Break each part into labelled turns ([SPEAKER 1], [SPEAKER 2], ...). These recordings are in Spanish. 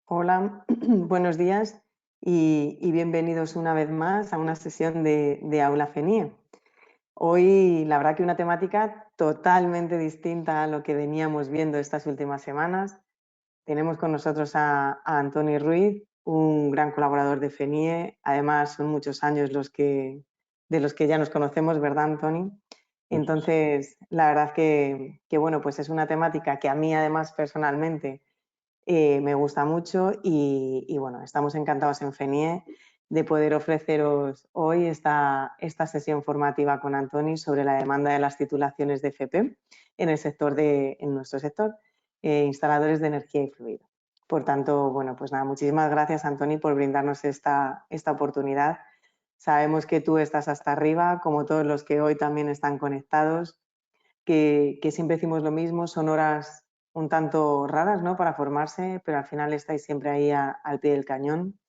[SPEAKER 1] Hola, buenos días y bienvenidos una vez más a una sesión de Aula FENIE. Hoy, la verdad que una temática totalmente distinta a lo que veníamos viendo estas últimas semanas. Tenemos con nosotros a Antoni Ruiz, un gran colaborador de FENIE. Además, son muchos años de los que ya nos conocemos, ¿verdad, Antoni? Entonces, la verdad que bueno, pues es una temática que a mí, además, personalmente, me gusta mucho y bueno, estamos encantados en FENIE de poder ofreceros hoy esta sesión formativa con Antoni sobre la demanda de las titulaciones de FP en nuestro sector, instaladores de energía y fluido. Por tanto, bueno, pues nada, muchísimas gracias, Antoni, por brindarnos esta oportunidad. Sabemos que tú estás hasta arriba, como todos los que hoy también están conectados, que siempre decimos lo mismo, son horas un tanto raras, ¿no?, para formarse, pero al final estáis siempre ahí al pie del cañón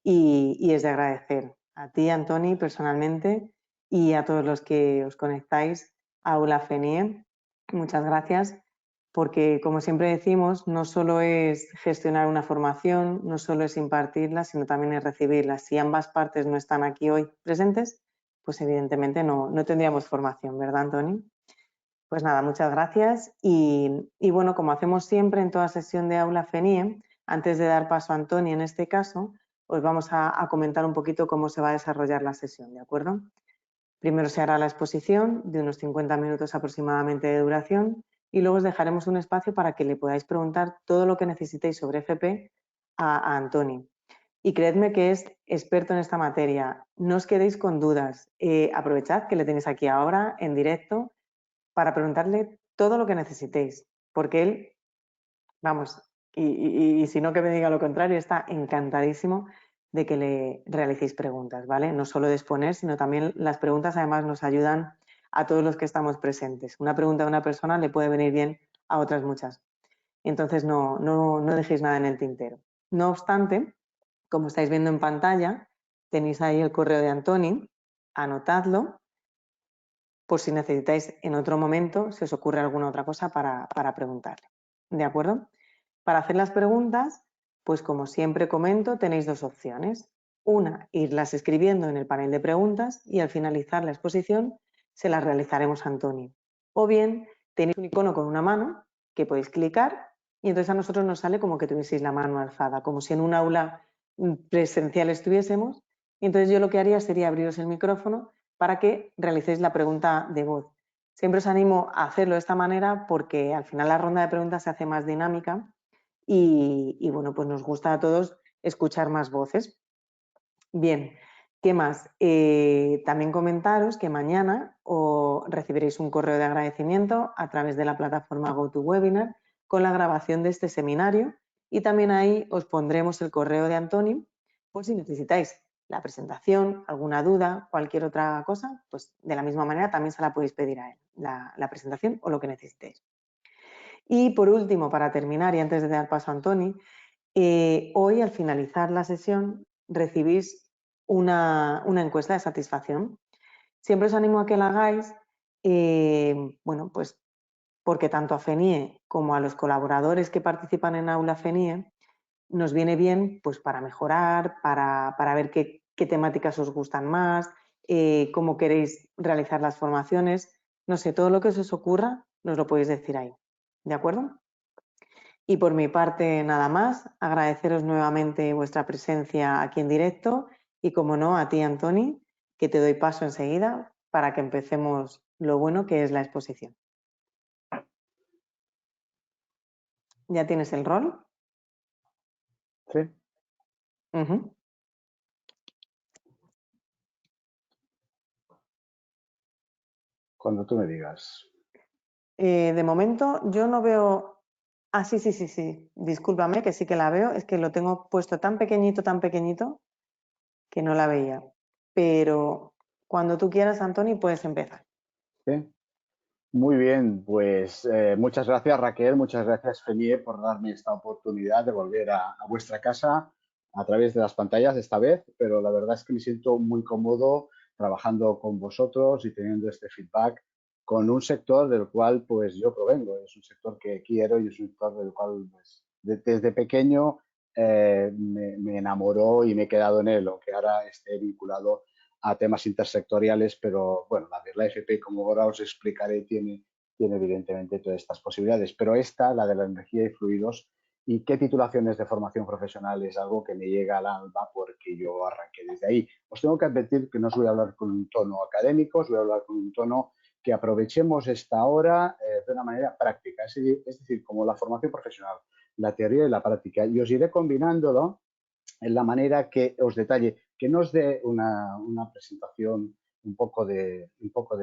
[SPEAKER 1] y es de agradecer a ti, Antoni, personalmente, y a todos los que os conectáis a Aula FENIE. Muchas gracias, porque como siempre decimos, no solo es gestionar una formación, no solo es impartirla, sino también es recibirla. Si ambas partes no están aquí hoy presentes, pues evidentemente no tendríamos formación, ¿verdad, Antoni? Pues nada, muchas gracias. Y bueno, como hacemos siempre en toda sesión de Aula FENIE, antes de dar paso a Antoni en este caso, os vamos a comentar un poquito cómo se va a desarrollar la sesión, ¿de acuerdo? Primero se hará la exposición de unos 50 minutos aproximadamente de duración y luego os dejaremos un espacio para que le podáis preguntar todo lo que necesitéis sobre FP a Antoni. Y creedme que es experto en esta materia. No os quedéis con dudas. Aprovechad que le tenéis aquí ahora en directo para preguntarle todo lo que necesitéis, porque él, vamos, y si no que me diga lo contrario, está encantadísimo de que le realicéis preguntas, ¿vale? No solo de exponer, sino también las preguntas además nos ayudan a todos los que estamos presentes. Una pregunta de una persona le puede venir bien a otras muchas. Entonces no dejéis nada en el tintero. No obstante, como estáis viendo en pantalla, tenéis ahí el correo de Antoni, anotadlo por si necesitáis en otro momento, si os ocurre alguna otra cosa para preguntarle. ¿De acuerdo? Para hacer las preguntas, pues como siempre comento, tenéis dos opciones. Una, irlas escribiendo en el panel de preguntas y al finalizar la exposición se las realizaremos a Antoni. O bien, tenéis un icono con una mano que podéis clicar y entonces a nosotros nos sale como que tuvieseis la mano alzada, como si en un aula presencial estuviésemos. Y entonces yo lo que haría sería abriros el micrófono para que realicéis la pregunta de voz. Siempre os animo a hacerlo de esta manera porque al final la ronda de preguntas se hace más dinámica y bueno, pues nos gusta a todos escuchar más voces. Bien, ¿qué más? También comentaros que mañana recibiréis un correo de agradecimiento a través de la plataforma GoToWebinar con la grabación de este seminario y también ahí os pondremos el correo de Antoni por si necesitáis la presentación, alguna duda, cualquier otra cosa, pues de la misma manera también se la podéis pedir a él, la presentación o lo que necesitéis. Y por último, para terminar y antes de dar paso a Antoni, hoy al finalizar la sesión recibís una encuesta de satisfacción. Siempre os animo a que la hagáis, bueno, pues porque tanto a FENIE como a los colaboradores que participan en Aula FENIE nos viene bien pues para mejorar, para ver qué temáticas os gustan más, cómo queréis realizar las formaciones. No sé, todo lo que os ocurra nos lo podéis decir ahí. ¿De acuerdo? Y por mi parte, nada más, agradeceros nuevamente vuestra presencia aquí en directo y, como no, a ti, Antoni, que te doy paso enseguida para que empecemos lo bueno que es la exposición. ¿Ya tienes el rol?
[SPEAKER 2] Sí. Cuando tú me digas.
[SPEAKER 1] De momento yo no veo... Ah, sí. Discúlpame, que sí que la veo. Es que lo tengo puesto tan pequeñito, que no la veía. Pero cuando tú quieras, Antoni, puedes empezar.
[SPEAKER 2] ¿Sí? Muy bien, pues muchas gracias, Raquel, muchas gracias, FENIE, por darme esta oportunidad de volver a vuestra casa a través de las pantallas esta vez, pero la verdad es que me siento muy cómodo trabajando con vosotros y teniendo este feedback con un sector del cual pues yo provengo. Es un sector que quiero y es un sector del cual pues, desde pequeño me enamoró y me he quedado en él, aunque ahora esté vinculado a temas intersectoriales, pero bueno, la FP, como ahora os explicaré, tiene evidentemente todas estas posibilidades, pero esta, la de la energía y fluidos, y qué titulaciones de formación profesional es algo que me llega al alma porque yo arranqué desde ahí. Os tengo que advertir que no os voy a hablar con un tono académico, os voy a hablar con un tono que aprovechemos esta hora de una manera práctica, es decir, como la formación profesional, la teoría y la práctica, y os iré combinándolo en la manera que os detalle, que no os dé una presentación un poco de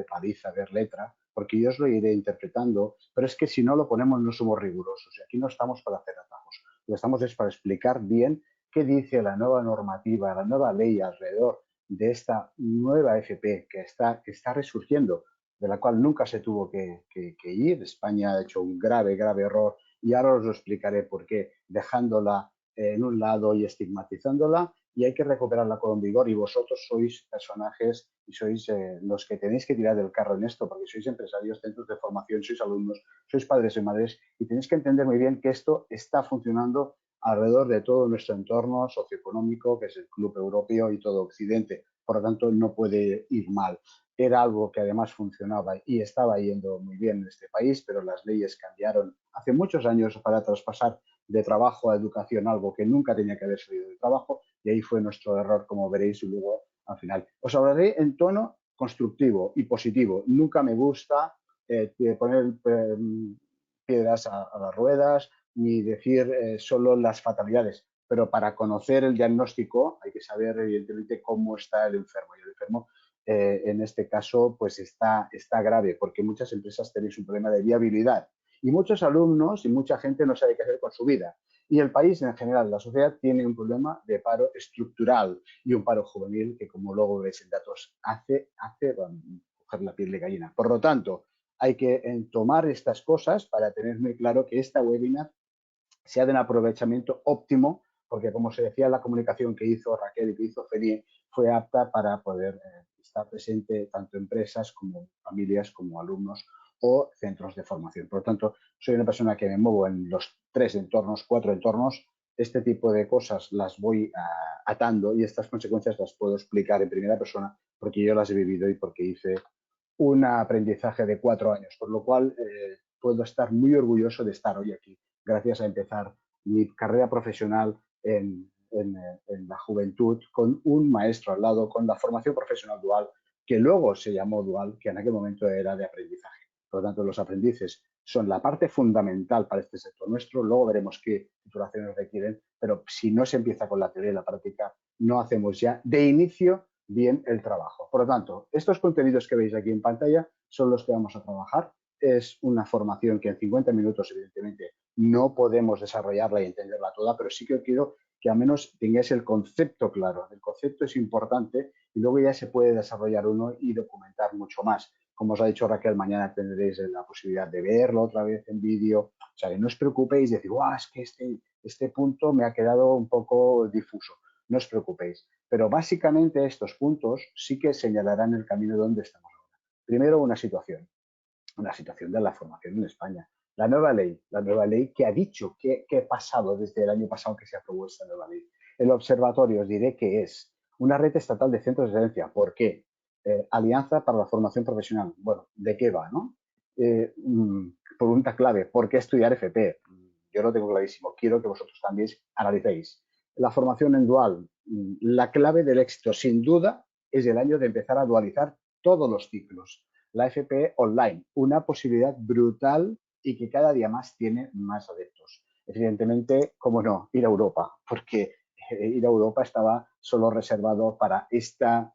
[SPEAKER 2] paliza, ver letra, porque yo os lo iré interpretando, pero es que si no lo ponemos no somos rigurosos. Y aquí no estamos para hacer atajos, lo estamos es para explicar bien qué dice la nueva normativa, la nueva ley alrededor de esta nueva FP que está resurgiendo, de la cual nunca se tuvo que ir. España ha hecho un grave, grave error y ahora os lo explicaré por qué, dejándola en un lado y estigmatizándola, y hay que recuperarla con vigor, y vosotros sois personajes y sois los que tenéis que tirar del carro en esto, porque sois empresarios, centros de formación, sois alumnos, sois padres y madres, y tenéis que entender muy bien que esto está funcionando alrededor de todo nuestro entorno socioeconómico, que es el Club Europeo y todo Occidente. Por lo tanto, no puede ir mal. Era algo que además funcionaba y estaba yendo muy bien en este país, pero las leyes cambiaron hace muchos años para traspasar de trabajo a educación, algo que nunca tenía que haber salido de trabajo, y ahí fue nuestro error, como veréis luego al final. Os hablaré en tono constructivo y positivo. Nunca me gusta poner piedras a las ruedas ni decir solo las fatalidades, pero para conocer el diagnóstico hay que saber evidentemente cómo está el enfermo, y el enfermo en este caso pues está grave, porque muchas empresas tenéis un problema de viabilidad y muchos alumnos y mucha gente no sabe qué hacer con su vida. Y el país en general, la sociedad, tiene un problema de paro estructural y un paro juvenil que, como luego veis en datos, hace coger la piel de gallina. Por lo tanto, hay que tomar estas cosas para tener muy claro que esta webinar sea de un aprovechamiento óptimo, porque como se decía, la comunicación que hizo Raquel y que hizo Feli fue apta para poder estar presente tanto empresas como familias, como alumnos o centros de formación. Por lo tanto, soy una persona que me muevo en los 3 entornos, 4 entornos. Este tipo de cosas las voy atando y estas consecuencias las puedo explicar en primera persona porque yo las he vivido y porque hice un aprendizaje de 4 años, por lo cual puedo estar muy orgulloso de estar hoy aquí, gracias a empezar mi carrera profesional en la juventud con un maestro al lado, con la formación profesional dual, que luego se llamó dual, que en aquel momento era de aprendizaje. Por lo tanto, los aprendices son la parte fundamental para este sector nuestro. Luego veremos qué titulaciones requieren, pero si no se empieza con la teoría y la práctica, no hacemos ya de inicio bien el trabajo. Por lo tanto, estos contenidos que veis aquí en pantalla son los que vamos a trabajar. Es una formación que en 50 minutos, evidentemente, no podemos desarrollarla y entenderla toda, pero sí que quiero que al menos tengáis el concepto claro. El concepto es importante y luego ya se puede desarrollar uno y documentar mucho más. Como os ha dicho Raquel, mañana tendréis la posibilidad de verlo otra vez en vídeo. O sea, que no os preocupéis de decir, es que este punto me ha quedado un poco difuso. No os preocupéis. Pero básicamente estos puntos sí que señalarán el camino donde estamos ahora. Primero, una situación de la formación en España. La nueva ley que ha dicho que ha pasado desde el año pasado que se aprobó esta nueva ley. El observatorio, os diré que es una red estatal de centros de excelencia. ¿Por qué? Alianza para la Formación Profesional. Bueno, ¿de qué va, no? Pregunta clave, ¿por qué estudiar FP? Yo lo tengo clarísimo. Quiero que vosotros también analicéis. La formación en dual, la clave del éxito, sin duda, es el año de empezar a dualizar todos los ciclos. La FP online, una posibilidad brutal y que cada día más tiene más adeptos. Evidentemente, cómo no, ir a Europa, porque ir a Europa estaba solo reservado para esta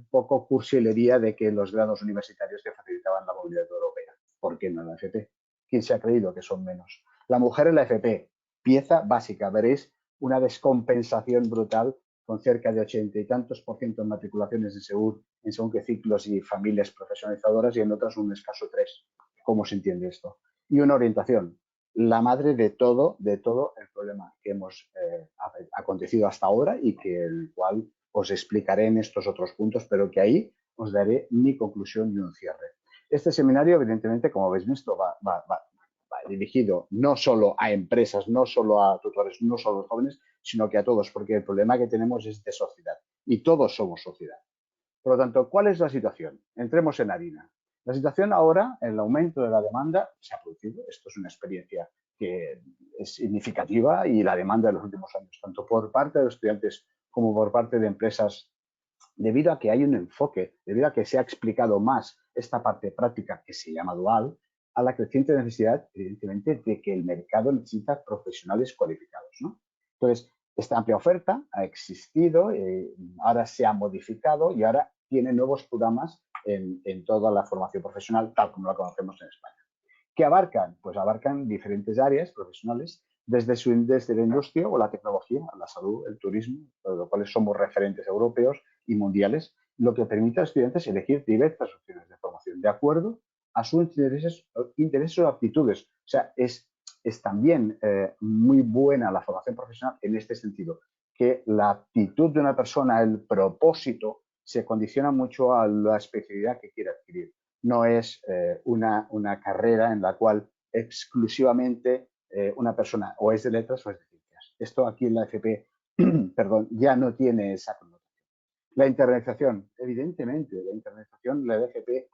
[SPEAKER 2] poco cursilería de que los grados universitarios te facilitaban la movilidad europea. ¿Por qué no la FP? ¿Quién se ha creído que son menos? La mujer en la FP, pieza básica, veréis una descompensación brutal con cerca de 80 y tantos % en matriculaciones de SEUR en según qué ciclos y familias profesionalizadoras y en otras un escaso 3. ¿Cómo se entiende esto? Y una orientación, la madre de todo el problema que hemos acontecido hasta ahora y que el cual os explicaré en estos otros puntos, pero que ahí os daré mi conclusión y un cierre. Este seminario, evidentemente, como habéis visto, va dirigido no solo a empresas, no solo a tutores, no solo a los jóvenes, sino que a todos, porque el problema que tenemos es de sociedad y todos somos sociedad. Por lo tanto, ¿cuál es la situación? Entremos en harina. La situación ahora, el aumento de la demanda se ha producido. Esto es una experiencia que es significativa y la demanda de los últimos años, tanto por parte de los estudiantes como por parte de empresas, debido a que hay un enfoque, debido a que se ha explicado más esta parte práctica que se llama dual, a la creciente necesidad, evidentemente, de que el mercado necesita profesionales cualificados, ¿no? Entonces, esta amplia oferta ha existido, ahora se ha modificado y ahora tiene nuevos programas en toda la formación profesional, tal como la conocemos en España. ¿Qué abarcan? Pues abarcan diferentes áreas profesionales, desde la industria o la tecnología, la salud, el turismo, de los cuales somos referentes europeos y mundiales, lo que permite a los estudiantes elegir diversas opciones de formación de acuerdo a sus intereses o aptitudes. O sea, es también muy buena la formación profesional en este sentido, que la actitud de una persona, el propósito, se condiciona mucho a la especialidad que quiere adquirir. No es una carrera en la cual exclusivamente una persona o es de letras o es de ciencias. Esto aquí en la FP, perdón, ya no tiene esa connotación. La internalización, evidentemente, la internalización, la FP,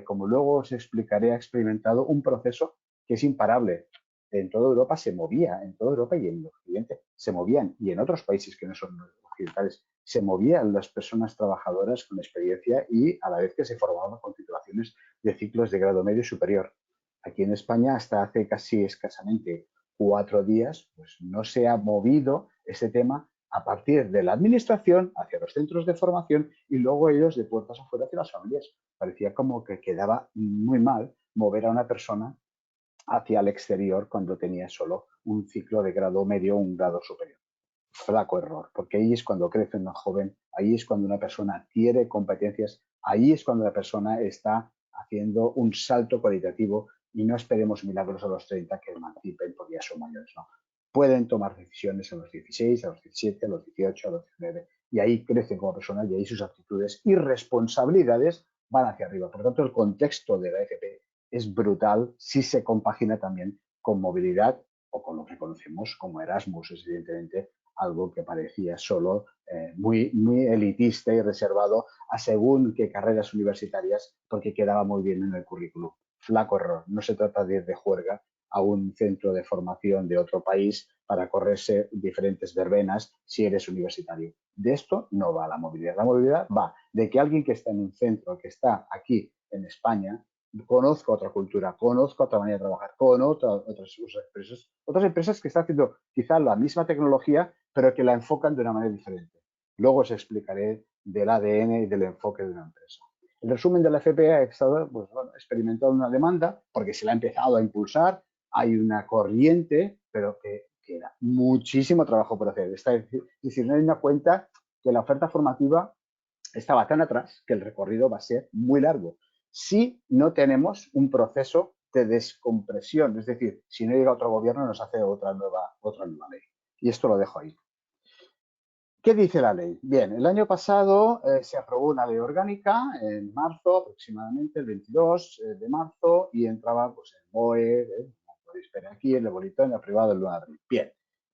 [SPEAKER 2] como luego os explicaré, ha experimentado un proceso que es imparable. En toda Europa se movía, en toda Europa y en Occidente se movían, y en otros países que no son occidentales, se movían las personas trabajadoras con experiencia y a la vez que se formaban con titulaciones de ciclos de grado medio y superior. Aquí en España, hasta hace casi escasamente 4 días, pues no se ha movido ese tema a partir de la administración hacia los centros de formación y luego ellos de puertas afuera hacia las familias. Parecía como que quedaba muy mal mover a una persona hacia el exterior cuando tenía solo un ciclo de grado medio o un grado superior. Flaco error, porque ahí es cuando crece una joven, ahí es cuando una persona adquiere competencias, ahí es cuando la persona está haciendo un salto cualitativo y no esperemos milagros a los 30 que emancipen porque ya son mayores, no. Pueden tomar decisiones a los 16, a los 17, a los 18, a los 19 y ahí crecen como personas y ahí sus actitudes y responsabilidades van hacia arriba. Por lo tanto, el contexto de la FP es brutal si se compagina también con movilidad o con lo que conocemos como Erasmus, es evidentemente algo que parecía solo muy elitista y reservado a según qué carreras universitarias porque quedaba muy bien en el currículum. Flaco error. No se trata de ir de juerga a un centro de formación de otro país para correrse diferentes verbenas si eres universitario. De esto no va la movilidad. La movilidad va de que alguien que está en un centro, que está aquí en España, conozco otra cultura, conozco otra manera de trabajar, con otras empresas que están haciendo quizás la misma tecnología, pero que la enfocan de una manera diferente. Luego os explicaré del ADN y del enfoque de una empresa. El resumen de la FP ha estado pues, bueno, experimentando una demanda porque se la ha empezado a impulsar, hay una corriente, pero que queda muchísimo trabajo por hacer. Es decir, no hay una cuenta que la oferta formativa estaba tan atrás que el recorrido va a ser muy largo si no tenemos un proceso de descompresión, es decir, si no llega otro gobierno nos hace otra nueva ley. Y esto lo dejo ahí. ¿Qué dice la ley? Bien, el año pasado se aprobó una ley orgánica en marzo, aproximadamente el 22 de marzo, y entraba pues, el BOE, podéis ver aquí, en el boletín aprobado el 1 de abril. Bien,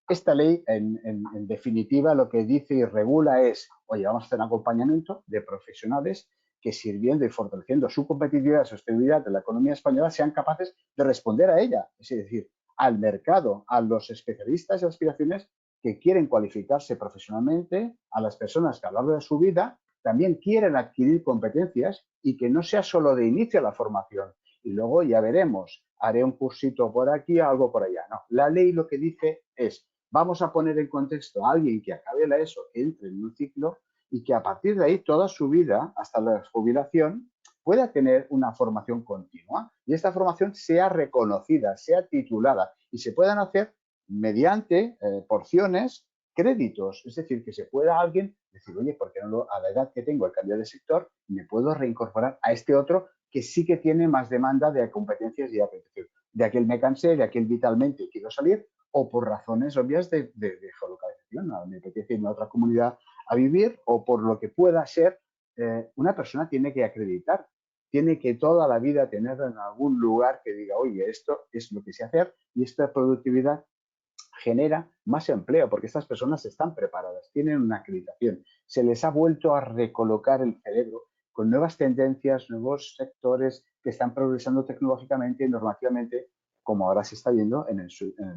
[SPEAKER 2] esta ley, en definitiva, lo que dice y regula es, oye, vamos a hacer un acompañamiento de profesionales que sirviendo y fortaleciendo su competitividad y sostenibilidad de la economía española sean capaces de responder a ella, es decir, al mercado, a los especialistas y aspiraciones que quieren cualificarse profesionalmente, a las personas que a lo largo de su vida también quieren adquirir competencias y que no sea solo de inicio la formación y luego ya veremos, haré un cursito por aquí, algo por allá. No, la ley lo que dice es, vamos a poner en contexto a alguien que acabe la ESO, que entre en un ciclo y que a partir de ahí toda su vida, hasta la jubilación, pueda tener una formación continua y esta formación sea reconocida, sea titulada y se puedan hacer mediante porciones, créditos. Es decir, que se pueda alguien decir, oye, ¿por qué no a la edad que tengo el cambio de sector me puedo reincorporar a este otro que sí que tiene más demanda de competencias y aprendizaje? De aquel me cansé, de aquel vitalmente quiero salir o por razones obvias de geolocalización. Me apetece irme a otra comunidad a vivir o por lo que pueda ser, una persona tiene que acreditar tiene que toda la vida tener en algún lugar que diga, oye, esto es lo que sé hacer y esta productividad genera más empleo porque estas personas están preparadas, tienen una acreditación, se les ha vuelto a recolocar el cerebro con nuevas tendencias, nuevos sectores que están progresando tecnológicamente y normativamente, como ahora se está viendo en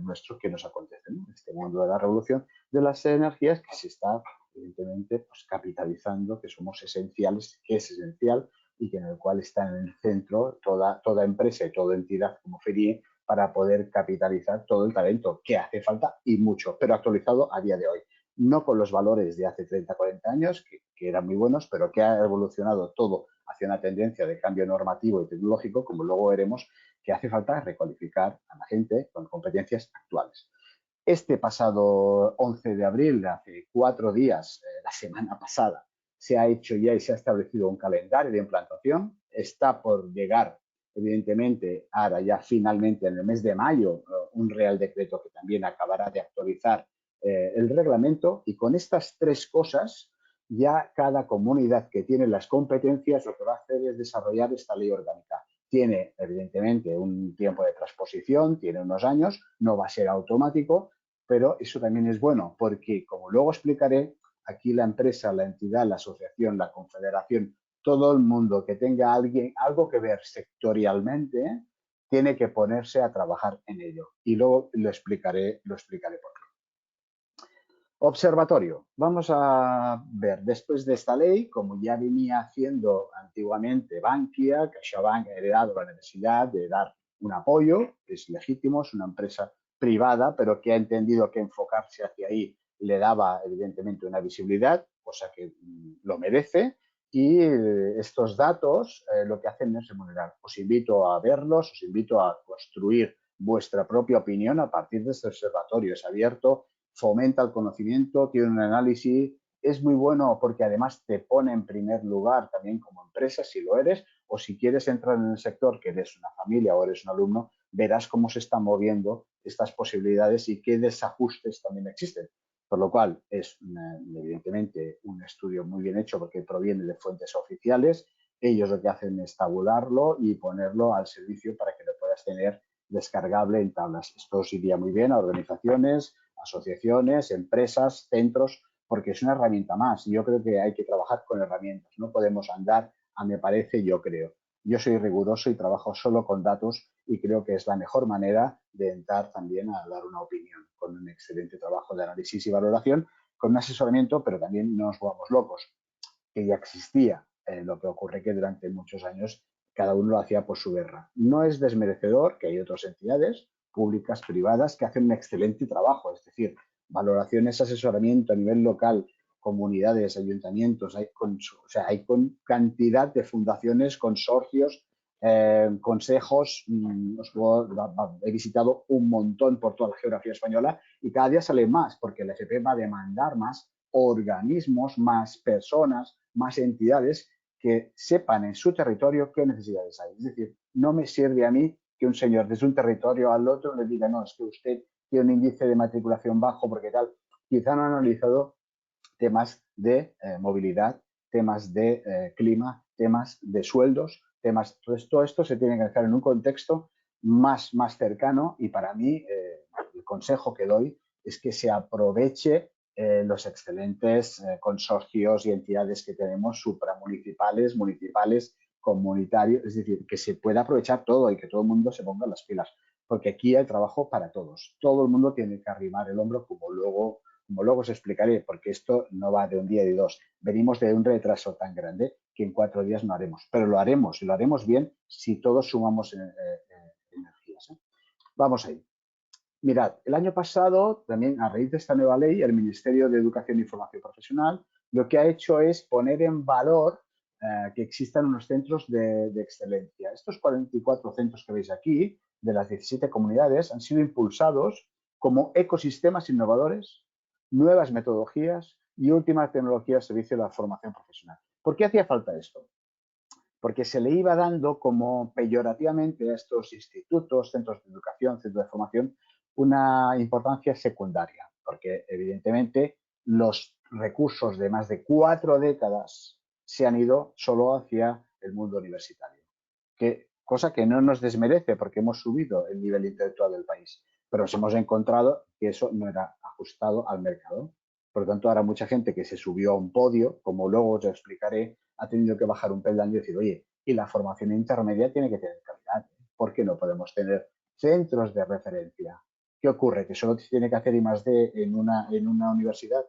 [SPEAKER 2] nuestro que nos acontece, ¿no? Este mundo de la revolución de las energías que se está evidentemente pues, capitalizando, que somos esenciales, que es esencial y que en el cual está en el centro toda empresa y toda entidad como FERIE para poder capitalizar todo el talento que hace falta y mucho, pero actualizado a día de hoy. No con los valores de hace 30, 40 años, que eran muy buenos, pero que ha evolucionado todo hacia una tendencia de cambio normativo y tecnológico, como luego veremos, que hace falta recualificar a la gente con competencias actuales. Este pasado 11 de abril, hace 4 días, la semana pasada, se ha hecho ya y se ha establecido un calendario de implantación. Está por llegar, evidentemente, ahora ya finalmente en el mes de mayo, un Real Decreto que también acabará de actualizar el reglamento. Y con estas 3 cosas, ya cada comunidad que tiene las competencias lo que va a hacer es desarrollar esta ley orgánica. Tiene, evidentemente, un tiempo de transposición, tiene unos años, no va a ser automático, pero eso también es bueno porque, como luego explicaré, aquí la empresa, la entidad, la asociación, la confederación, todo el mundo que tenga algo que ver sectorialmente, tiene que ponerse a trabajar en ello. Y luego lo explicaré por qué. Observatorio. Vamos a ver, después de esta ley, como ya venía haciendo antiguamente Bankia, CaixaBank ha heredado la necesidad de dar un apoyo, es legítimo, es una empresa privada, pero que ha entendido que enfocarse hacia ahí le daba evidentemente una visibilidad, cosa que lo merece, y estos datos lo que hacen es remunerar. Os invito a verlos, os invito a construir vuestra propia opinión a partir de este observatorio. Es abierto, fomenta el conocimiento, tiene un análisis, es muy bueno porque además te pone en primer lugar también como empresa, si lo eres, o si quieres entrar en el sector, que eres una familia o eres un alumno, verás cómo se están moviendo estas posibilidades y qué desajustes también existen. Por lo cual es evidentemente un estudio muy bien hecho porque proviene de fuentes oficiales. Ellos lo que hacen es tabularlo y ponerlo al servicio para que lo puedas tener descargable en tablas. Esto os iría muy bien a organizaciones, asociaciones, empresas, centros, porque es una herramienta más. Y yo creo que hay que trabajar con herramientas. No podemos andar a me parece, yo creo. Yo soy riguroso y trabajo solo con datos y creo que es la mejor manera de entrar también a dar una opinión con un excelente trabajo de análisis y valoración, con un asesoramiento, pero también no nos volvamos locos, que ya existía. Lo que ocurre que durante muchos años cada uno lo hacía por su guerra. No es desmerecedor que hay otras entidades públicas, privadas, que hacen un excelente trabajo, es decir, valoraciones, asesoramiento a nivel local, comunidades, ayuntamientos, hay con cantidad de fundaciones, consorcios, consejos. He visitado un montón por toda la geografía española y cada día sale más, porque el FP va a demandar más organismos, más personas, más entidades que sepan en su territorio qué necesidades hay. Es decir, no me sirve a mí que un señor desde un territorio al otro le diga, no, es que usted tiene un índice de matriculación bajo porque tal. Quizá no han analizado temas de movilidad, temas de clima, temas de sueldos, temas. Entonces, todo esto se tiene que hacer en un contexto más cercano y para mí el consejo que doy es que se aproveche los excelentes consorcios y entidades que tenemos supramunicipales, municipales, comunitarios, es decir, que se pueda aprovechar todo y que todo el mundo se ponga las pilas, porque aquí hay trabajo para todos. Todo el mundo tiene que arrimar el hombro, como luego os explicaré, porque esto no va de un día y de dos. Venimos de un retraso tan grande que en 4 días no haremos, pero lo haremos y lo haremos bien si todos sumamos energías. Vamos ahí. Mirad, el año pasado, también a raíz de esta nueva ley, el Ministerio de Educación e Formación Profesional lo que ha hecho es poner en valor que existan unos centros de excelencia. Estos 44 centros que veis aquí, de las 17 comunidades, han sido impulsados como ecosistemas innovadores, nuevas metodologías y últimas tecnologías al servicio de la formación profesional. ¿Por qué hacía falta esto? Porque se le iba dando como peyorativamente a estos institutos, centros de educación, centros de formación, una importancia secundaria, porque evidentemente los recursos de más de 4 décadas se han ido solo hacia el mundo universitario. cosa que no nos desmerece porque hemos subido el nivel intelectual del país, pero nos hemos encontrado que eso no era ajustado al mercado. Por lo tanto, ahora mucha gente que se subió a un podio, como luego os explicaré, ha tenido que bajar un peldaño y decir, oye, y la formación intermedia tiene que tener calidad. ¿Por qué no podemos tener centros de referencia? ¿Qué ocurre? ¿Que solo tiene que hacer I+D en una universidad?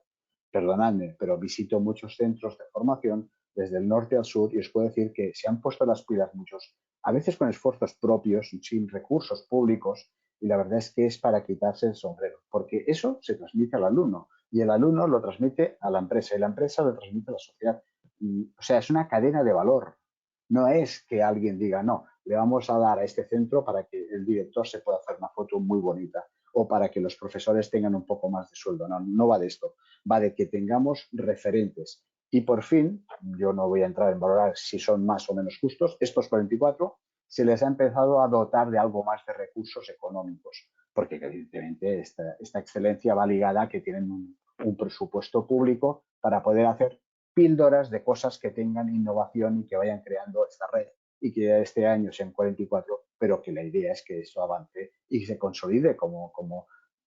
[SPEAKER 2] Perdonadme, pero visito muchos centros de formación desde el norte al sur y os puedo decir que se han puesto las pilas muchos, a veces con esfuerzos propios, sin recursos públicos, y la verdad es que es para quitarse el sombrero, porque eso se transmite al alumno y el alumno lo transmite a la empresa y la empresa lo transmite a la sociedad. O sea, es una cadena de valor. No es que alguien diga, no, le vamos a dar a este centro para que el director se pueda hacer una foto muy bonita o para que los profesores tengan un poco más de sueldo. No, no va de esto, va de que tengamos referentes. Y por fin, yo no voy a entrar en valorar si son más o menos justos, estos 44 se les ha empezado a dotar de algo más de recursos económicos, porque evidentemente esta excelencia va ligada a que tienen un presupuesto público para poder hacer píldoras de cosas que tengan innovación y que vayan creando esta red y que este año sean 44, pero que la idea es que eso avance y se consolide como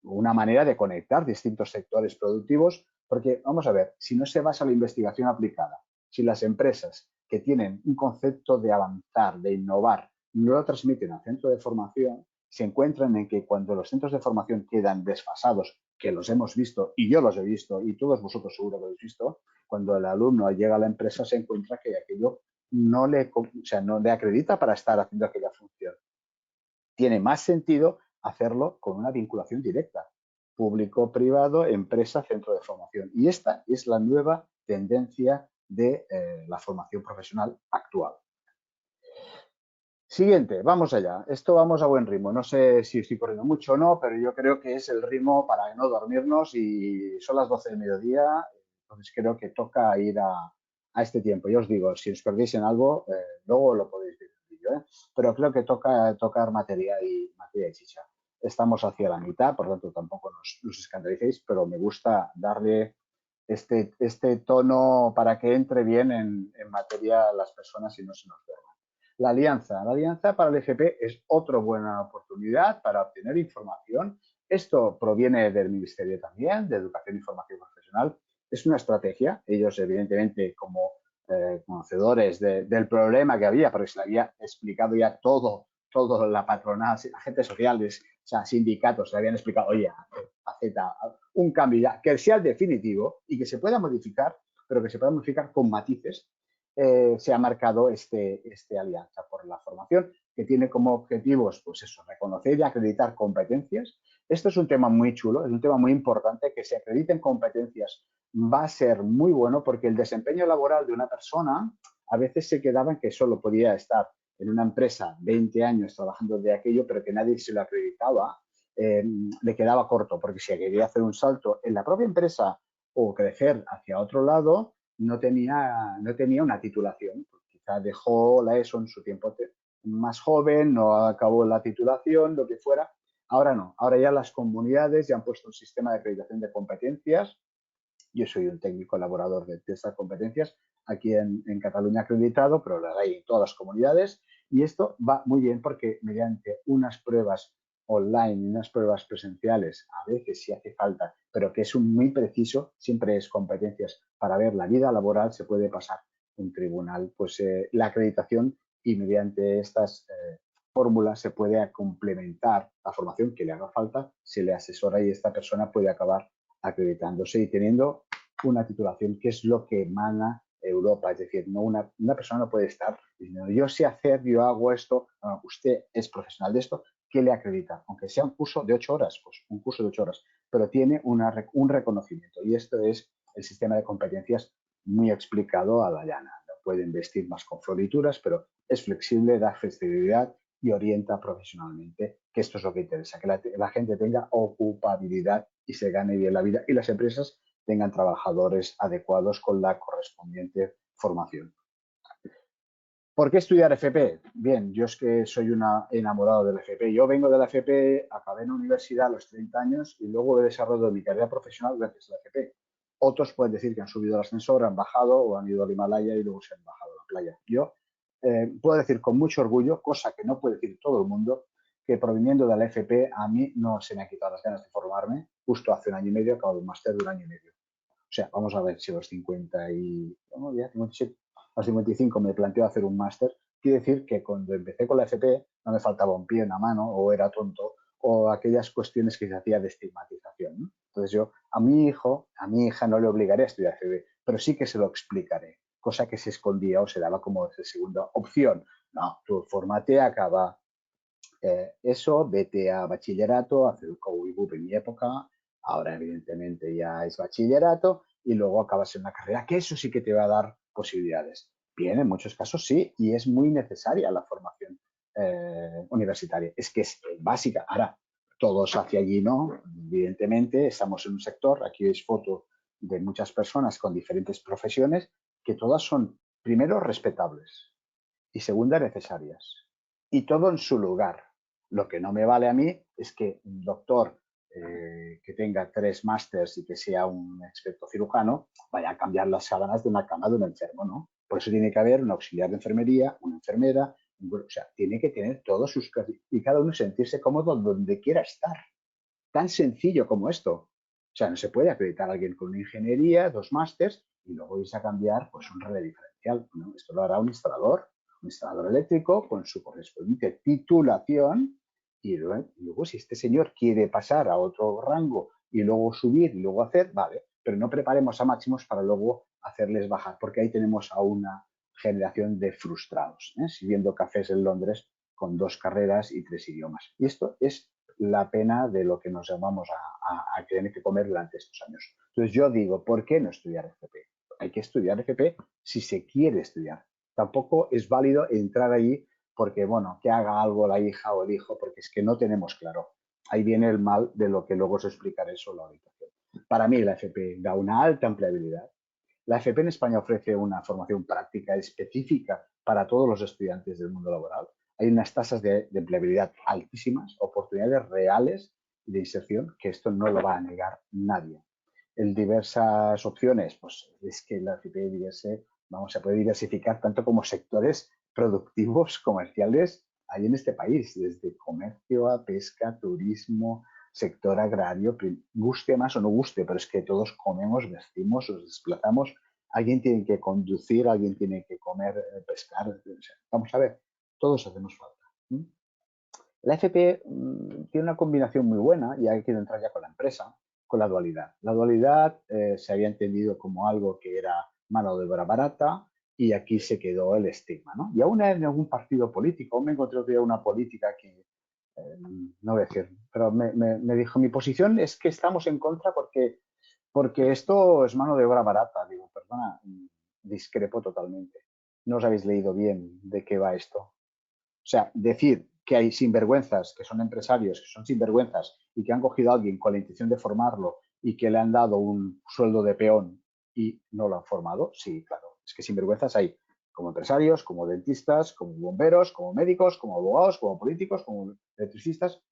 [SPEAKER 2] una manera de conectar distintos sectores productivos, porque vamos a ver, si no se basa la investigación aplicada, si las empresas que tienen un concepto de avanzar, de innovar, no lo transmiten al centro de formación, se encuentran en que cuando los centros de formación quedan desfasados, que los hemos visto y yo los he visto y todos vosotros seguro que lo habéis visto, cuando el alumno llega a la empresa se encuentra que aquello no le acredita para estar haciendo aquella función. Tiene más sentido hacerlo con una vinculación directa, público-privado, empresa, centro de formación. Y esta es la nueva tendencia de la formación profesional actual. Siguiente, vamos allá. Esto vamos a buen ritmo. No sé si estoy corriendo mucho o no, pero yo creo que es el ritmo para no dormirnos y son las 12 del mediodía, entonces creo que toca ir a este tiempo. Yo os digo, si os perdéis en algo, luego lo podéis ver en el vídeo, ¿eh? Pero creo que toca tocar materia y chicha. Estamos hacia la mitad, por lo tanto tampoco nos escandalicéis, pero me gusta darle este tono para que entre bien en materia las personas y no se nos duerma. La alianza para el FP es otra buena oportunidad para obtener información. Esto proviene del Ministerio también, de Educación y Formación Profesional. Es una estrategia. Ellos, evidentemente, como conocedores del problema que había, porque se le había explicado ya todo la patronal, agentes sociales, o sea, sindicatos, se le habían explicado, oye, acepta un cambio ya, que sea el definitivo y que se pueda modificar, pero que se pueda modificar con matices. Se ha marcado este alianza por la formación, que tiene como objetivos, pues eso, reconocer y acreditar competencias. Esto es un tema muy chulo, es un tema muy importante, que se acrediten competencias va a ser muy bueno porque el desempeño laboral de una persona a veces se quedaba en que solo podía estar en una empresa 20 años trabajando de aquello, pero que nadie se lo acreditaba, le quedaba corto, porque si quería hacer un salto en la propia empresa o crecer hacia otro lado, no tenía una titulación. Quizá dejó la ESO en su tiempo más joven, no acabó la titulación, lo que fuera. Ahora no, ahora ya las comunidades ya han puesto un sistema de acreditación de competencias. Yo soy un técnico elaborador de estas competencias aquí en Cataluña acreditado, pero las hay en todas las comunidades. Y esto va muy bien porque mediante unas pruebas online y unas pruebas presenciales, a veces sí hace falta, pero que es muy preciso, siempre es competencias para ver la vida laboral, se puede pasar un tribunal, pues la acreditación y mediante estas fórmulas se puede complementar la formación que le haga falta, se le asesora y esta persona puede acabar acreditándose y teniendo una titulación, que es lo que emana Europa. Es decir, no una persona no puede estar diciendo, yo sé hacer, yo hago esto, no, usted es profesional de esto, ¿qué le acredita? Aunque sea un curso de 8 horas, pues un curso de 8 horas, pero tiene un reconocimiento. Y esto es el sistema de competencias muy explicado a la llana. No pueden vestir más con florituras, pero es flexible, da flexibilidad y orienta profesionalmente, que esto es lo que interesa, que la gente tenga ocupabilidad y se gane bien la vida y las empresas tengan trabajadores adecuados con la correspondiente formación. ¿Por qué estudiar FP? Bien, yo es que soy enamorado del FP. Yo vengo de la FP, acabé en la universidad a los 30 años y luego he desarrollado mi carrera profesional gracias a la FP. Otros pueden decir que han subido al ascensor, han bajado o han ido al Himalaya y luego se han bajado a la playa. Yo puedo decir con mucho orgullo, cosa que no puede decir todo el mundo, que proviniendo de la FP a mí no se me han quitado las ganas de formarme. Justo hace 1 año y medio acabo un máster de 1 año y medio. O sea, vamos a ver si a los 50 y, bueno, ya 57, a los 55 me planteo hacer un máster. Quiere decir que cuando empecé con la FP no me faltaba un pie, una mano, o era tonto, o aquellas cuestiones que se hacía de estigmatización, ¿no? Entonces yo a mi hijo, a mi hija no le obligaré a estudiar FP, pero sí que se lo explicaré, cosa que se escondía o se daba como de segunda opción. No, tú fórmate, acaba eso, vete a bachillerato, hacer el COU-IBUP en mi época, ahora evidentemente ya es bachillerato, y luego acabas en una carrera, que eso sí que te va a dar posibilidades. Bien, en muchos casos sí, y es muy necesaria la formación universitaria. Es que es básica. Ahora, todos hacia allí no, evidentemente estamos en un sector, aquí veis foto de muchas personas con diferentes profesiones, que todas son, primero, respetables y segunda, necesarias. Y todo en su lugar. Lo que no me vale a mí es que un doctor que tenga 3 másters y que sea un experto cirujano vaya a cambiar las sábanas de una cama de un enfermo, ¿no? Por eso tiene que haber un auxiliar de enfermería, una enfermera, o sea, tiene que tener todos sus... y cada uno sentirse cómodo donde quiera estar. Tan sencillo como esto. O sea, no se puede acreditar a alguien con una ingeniería, 2 másters, y luego irse a cambiar pues un relé diferencial, ¿no? Esto lo hará un instalador eléctrico con su correspondiente titulación, y luego si este señor quiere pasar a otro rango y luego subir y luego hacer, vale, pero no preparemos a máximos para luego hacerles bajar, porque ahí tenemos a una generación de frustrados, sirviendo cafés en Londres con 2 carreras y 3 idiomas. Y esto es la pena de lo que nos vamos a tener que comer durante estos años. Entonces yo digo, ¿por qué no estudiar FP? Hay que estudiar FP si se quiere estudiar. Tampoco es válido entrar ahí porque, bueno, que haga algo la hija o el hijo, porque es que no tenemos claro. Ahí viene el mal de lo que luego os explicaré sobre la orientación. Para mí la FP da una alta empleabilidad. La FP en España ofrece una formación práctica específica para todos los estudiantes del mundo laboral. Hay unas tasas de empleabilidad altísimas, oportunidades reales de inserción, que esto no lo va a negar nadie. En diversas opciones, pues es que la FP se puede diversificar tanto como sectores productivos, comerciales, hay en este país, desde comercio a pesca, turismo, sector agrario, guste más o no guste, pero es que todos comemos, vestimos, nos desplazamos, alguien tiene que conducir, alguien tiene que comer, pescar, vamos a ver, todos hacemos falta. La FP tiene una combinación muy buena, y hay que entrar ya con la empresa, con la dualidad. La dualidad se había entendido como algo que era mano de obra barata, y aquí se quedó el estigma, ¿no? Y aún en algún partido político, me encontré otro día una política que, no voy a decir, pero me dijo, mi posición es que estamos en contra porque esto es mano de obra barata. Digo, perdona, discrepo totalmente. No os habéis leído bien de qué va esto. O sea, decir que hay sinvergüenzas, que son empresarios, que son sinvergüenzas y que han cogido a alguien con la intención de formarlo y que le han dado un sueldo de peón y no lo han formado, sí, claro. Es que sinvergüenzas hay como empresarios, como dentistas, como bomberos, como médicos, como abogados, como políticos, como electricistas.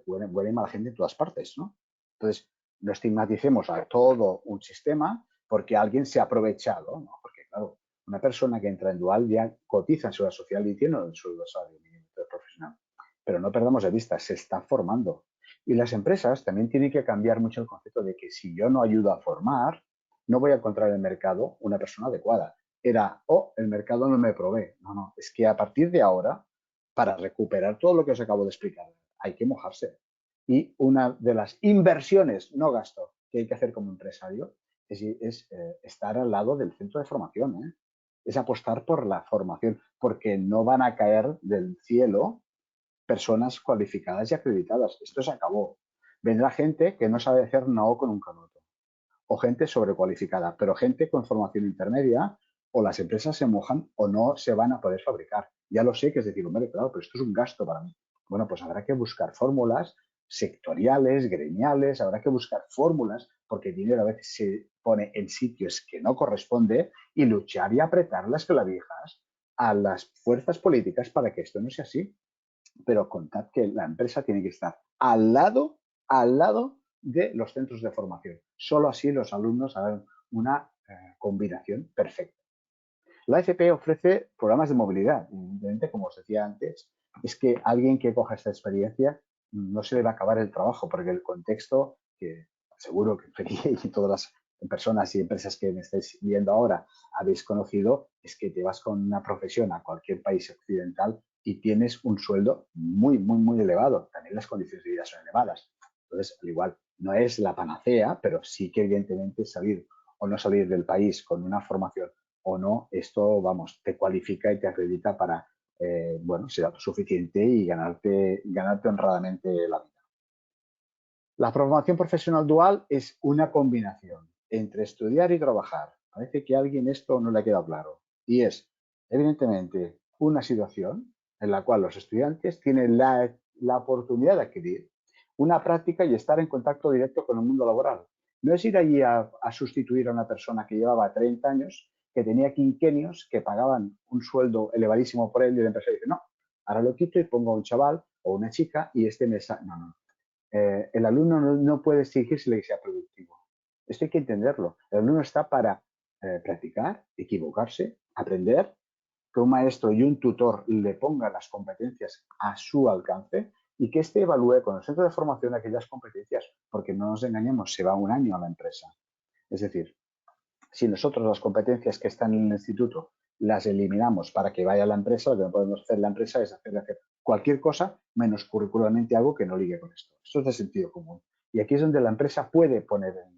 [SPEAKER 2] Buena y mala gente en todas partes, ¿no? Entonces, no estigmaticemos a todo un sistema porque alguien se ha aprovechado, ¿no? Porque, claro, una persona que entra en dual ya cotiza en seguridad social y tiene el sueldo salario mínimo profesional. Pero no perdamos de vista, se está formando. Y las empresas también tienen que cambiar mucho el concepto de que si yo no ayudo a formar, no voy a encontrar en el mercado una persona adecuada. Era, el mercado no me provee. No, no, es que a partir de ahora, para recuperar todo lo que os acabo de explicar, hay que mojarse. Y una de las inversiones, no gasto, que hay que hacer como empresario es estar al lado del centro de formación, es apostar por la formación, porque no van a caer del cielo personas cualificadas y acreditadas. Esto se acabó. Vendrá gente que no sabe hacer no con un canuto, o gente sobrecualificada, pero gente con formación intermedia, o las empresas se mojan o no se van a poder fabricar. Ya lo sé que es decir, hombre, claro, pero esto es un gasto para mí. Bueno, pues habrá que buscar fórmulas sectoriales, gremiales, habrá que buscar fórmulas, porque el dinero a veces se pone en sitios que no corresponde, y luchar y apretar las clavijas a las fuerzas políticas para que esto no sea así. Pero contad que la empresa tiene que estar al lado de los centros de formación. Solo así los alumnos harán una combinación perfecta. La FP ofrece programas de movilidad. Evidentemente, como os decía antes, es que alguien que coja esta experiencia no se le va a acabar el trabajo, porque el contexto, que seguro que Felipe y todas las personas y empresas que me estáis viendo ahora habéis conocido, es que te vas con una profesión a cualquier país occidental y tienes un sueldo muy, muy, muy elevado. También las condiciones de vida son elevadas. Entonces, al igual, no es la panacea, pero sí que evidentemente salir o no salir del país con una formación o no, esto, vamos, te cualifica y te acredita para, bueno, ser autosuficiente y ganarte honradamente la vida. La formación profesional dual es una combinación entre estudiar y trabajar. Parece que a alguien esto no le ha quedado claro. Y es, evidentemente, una situación en la cual los estudiantes tienen la oportunidad de adquirir una práctica y estar en contacto directo con el mundo laboral. No es ir allí a sustituir a una persona que llevaba 30 años, que tenía quinquenios, que pagaban un sueldo elevadísimo por él y el empresario dice, no, ahora lo quito y pongo a un chaval o una chica y este me... No, no, el alumno no puede exigirse que sea productivo. Esto hay que entenderlo. El alumno está para practicar, equivocarse, aprender, que un maestro y un tutor le pongan las competencias a su alcance y que éste evalúe con el centro de formación aquellas competencias, porque no nos engañemos, se va un año a la empresa. Es decir, si nosotros las competencias que están en el instituto las eliminamos para que vaya a la empresa, lo que no podemos hacer en la empresa es hacer cualquier cosa menos curricularmente algo que no ligue con esto. Esto es de sentido común. Y aquí es donde la empresa puede poner en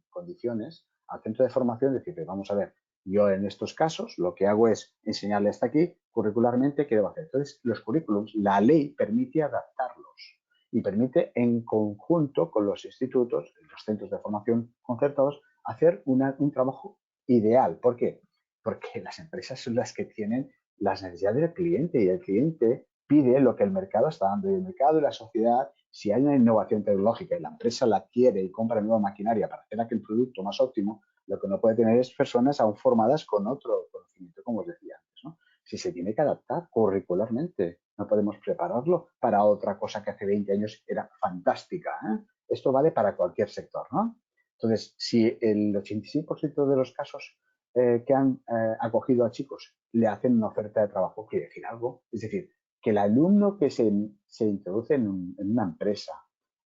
[SPEAKER 2] condiciones al centro de formación, decirle, vamos a ver, yo en estos casos lo que hago es enseñarle hasta aquí, curricularmente, qué debo hacer. Entonces, los currículums, la ley permite adaptarlos y permite en conjunto con los institutos, los centros de formación concertados, hacer un trabajo ideal. ¿Por qué? Porque las empresas son las que tienen las necesidades del cliente y el cliente pide lo que el mercado está dando y el mercado y la sociedad, si hay una innovación tecnológica y la empresa la adquiere y compra nueva maquinaria para hacer aquel producto más óptimo, lo que no puede tener es personas aún formadas con otro conocimiento, como os decía antes, ¿no? Si se tiene que adaptar curricularmente, no podemos prepararlo para otra cosa que hace 20 años era fantástica, ¿eh? Esto vale para cualquier sector, ¿no? Entonces, si el 86% de los casos que han acogido a chicos le hacen una oferta de trabajo, quiere decir algo. Es decir, que el alumno que se introduce en una empresa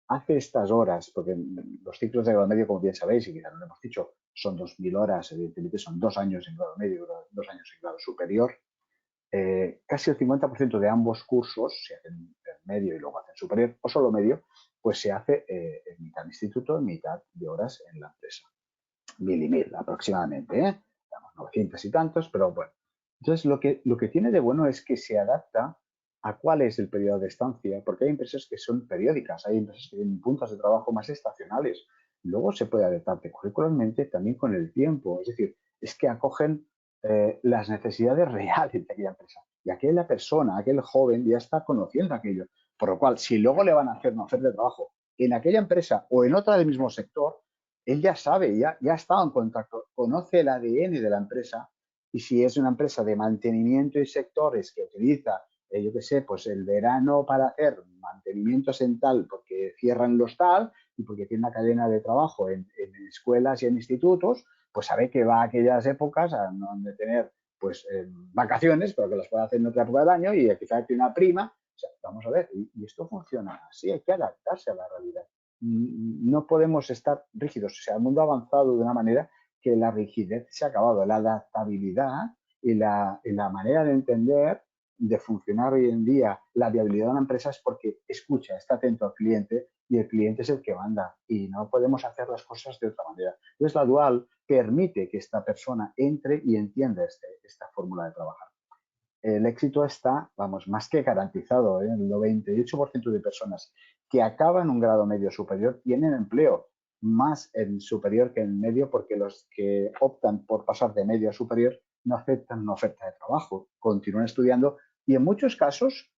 [SPEAKER 2] hace estas horas, porque los ciclos de grado medio, como bien sabéis, y quizás no lo hemos dicho, son 2.000 horas, evidentemente son 2 años en grado medio, 2 años en grado superior. Casi el 50% de ambos cursos, se hacen en medio y luego hacen superior, o solo medio, pues se hace en mitad de instituto, en mitad de horas en la empresa. 1.000 y 1.000 aproximadamente, ¿eh? 900 y tantos, pero bueno. Entonces, lo que tiene de bueno es que se adapta a cuál es el periodo de estancia, porque hay empresas que son periódicas, hay empresas que tienen puntos de trabajo más estacionales. Luego se puede adaptarte curricularmente también con el tiempo, es decir, es que acogen las necesidades reales de aquella empresa. Y aquella persona, aquel joven ya está conociendo aquello. Por lo cual, si luego le van a hacer una oferta de trabajo en aquella empresa o en otra del mismo sector, él ya sabe, ya ha estado en contacto, conoce el ADN de la empresa y si es una empresa de mantenimiento y sectores que utiliza, yo qué sé, pues el verano para hacer mantenimientos en tal, porque cierran los tal y porque tiene una cadena de trabajo en escuelas y en institutos, pues sabe que va a aquellas épocas a no han de tener pues vacaciones, pero que las puede hacer en otra época del año y quizás tiene una prima. O sea, vamos a ver, y esto funciona así, hay que adaptarse a la realidad. No podemos estar rígidos. O sea, el mundo ha avanzado de una manera que la rigidez se ha acabado. La adaptabilidad y la manera de entender, de funcionar hoy en día, la viabilidad de una empresa es porque escucha, está atento al cliente y el cliente es el que manda y no podemos hacer las cosas de otra manera. Entonces, la dual permite que esta persona entre y entienda esta fórmula de trabajar. El éxito está, vamos, más que garantizado, ¿eh? El 98% de personas que acaban un grado medio superior tienen empleo, más en superior que en medio, porque los que optan por pasar de medio a superior no aceptan una oferta de trabajo, continúan estudiando y en muchos casos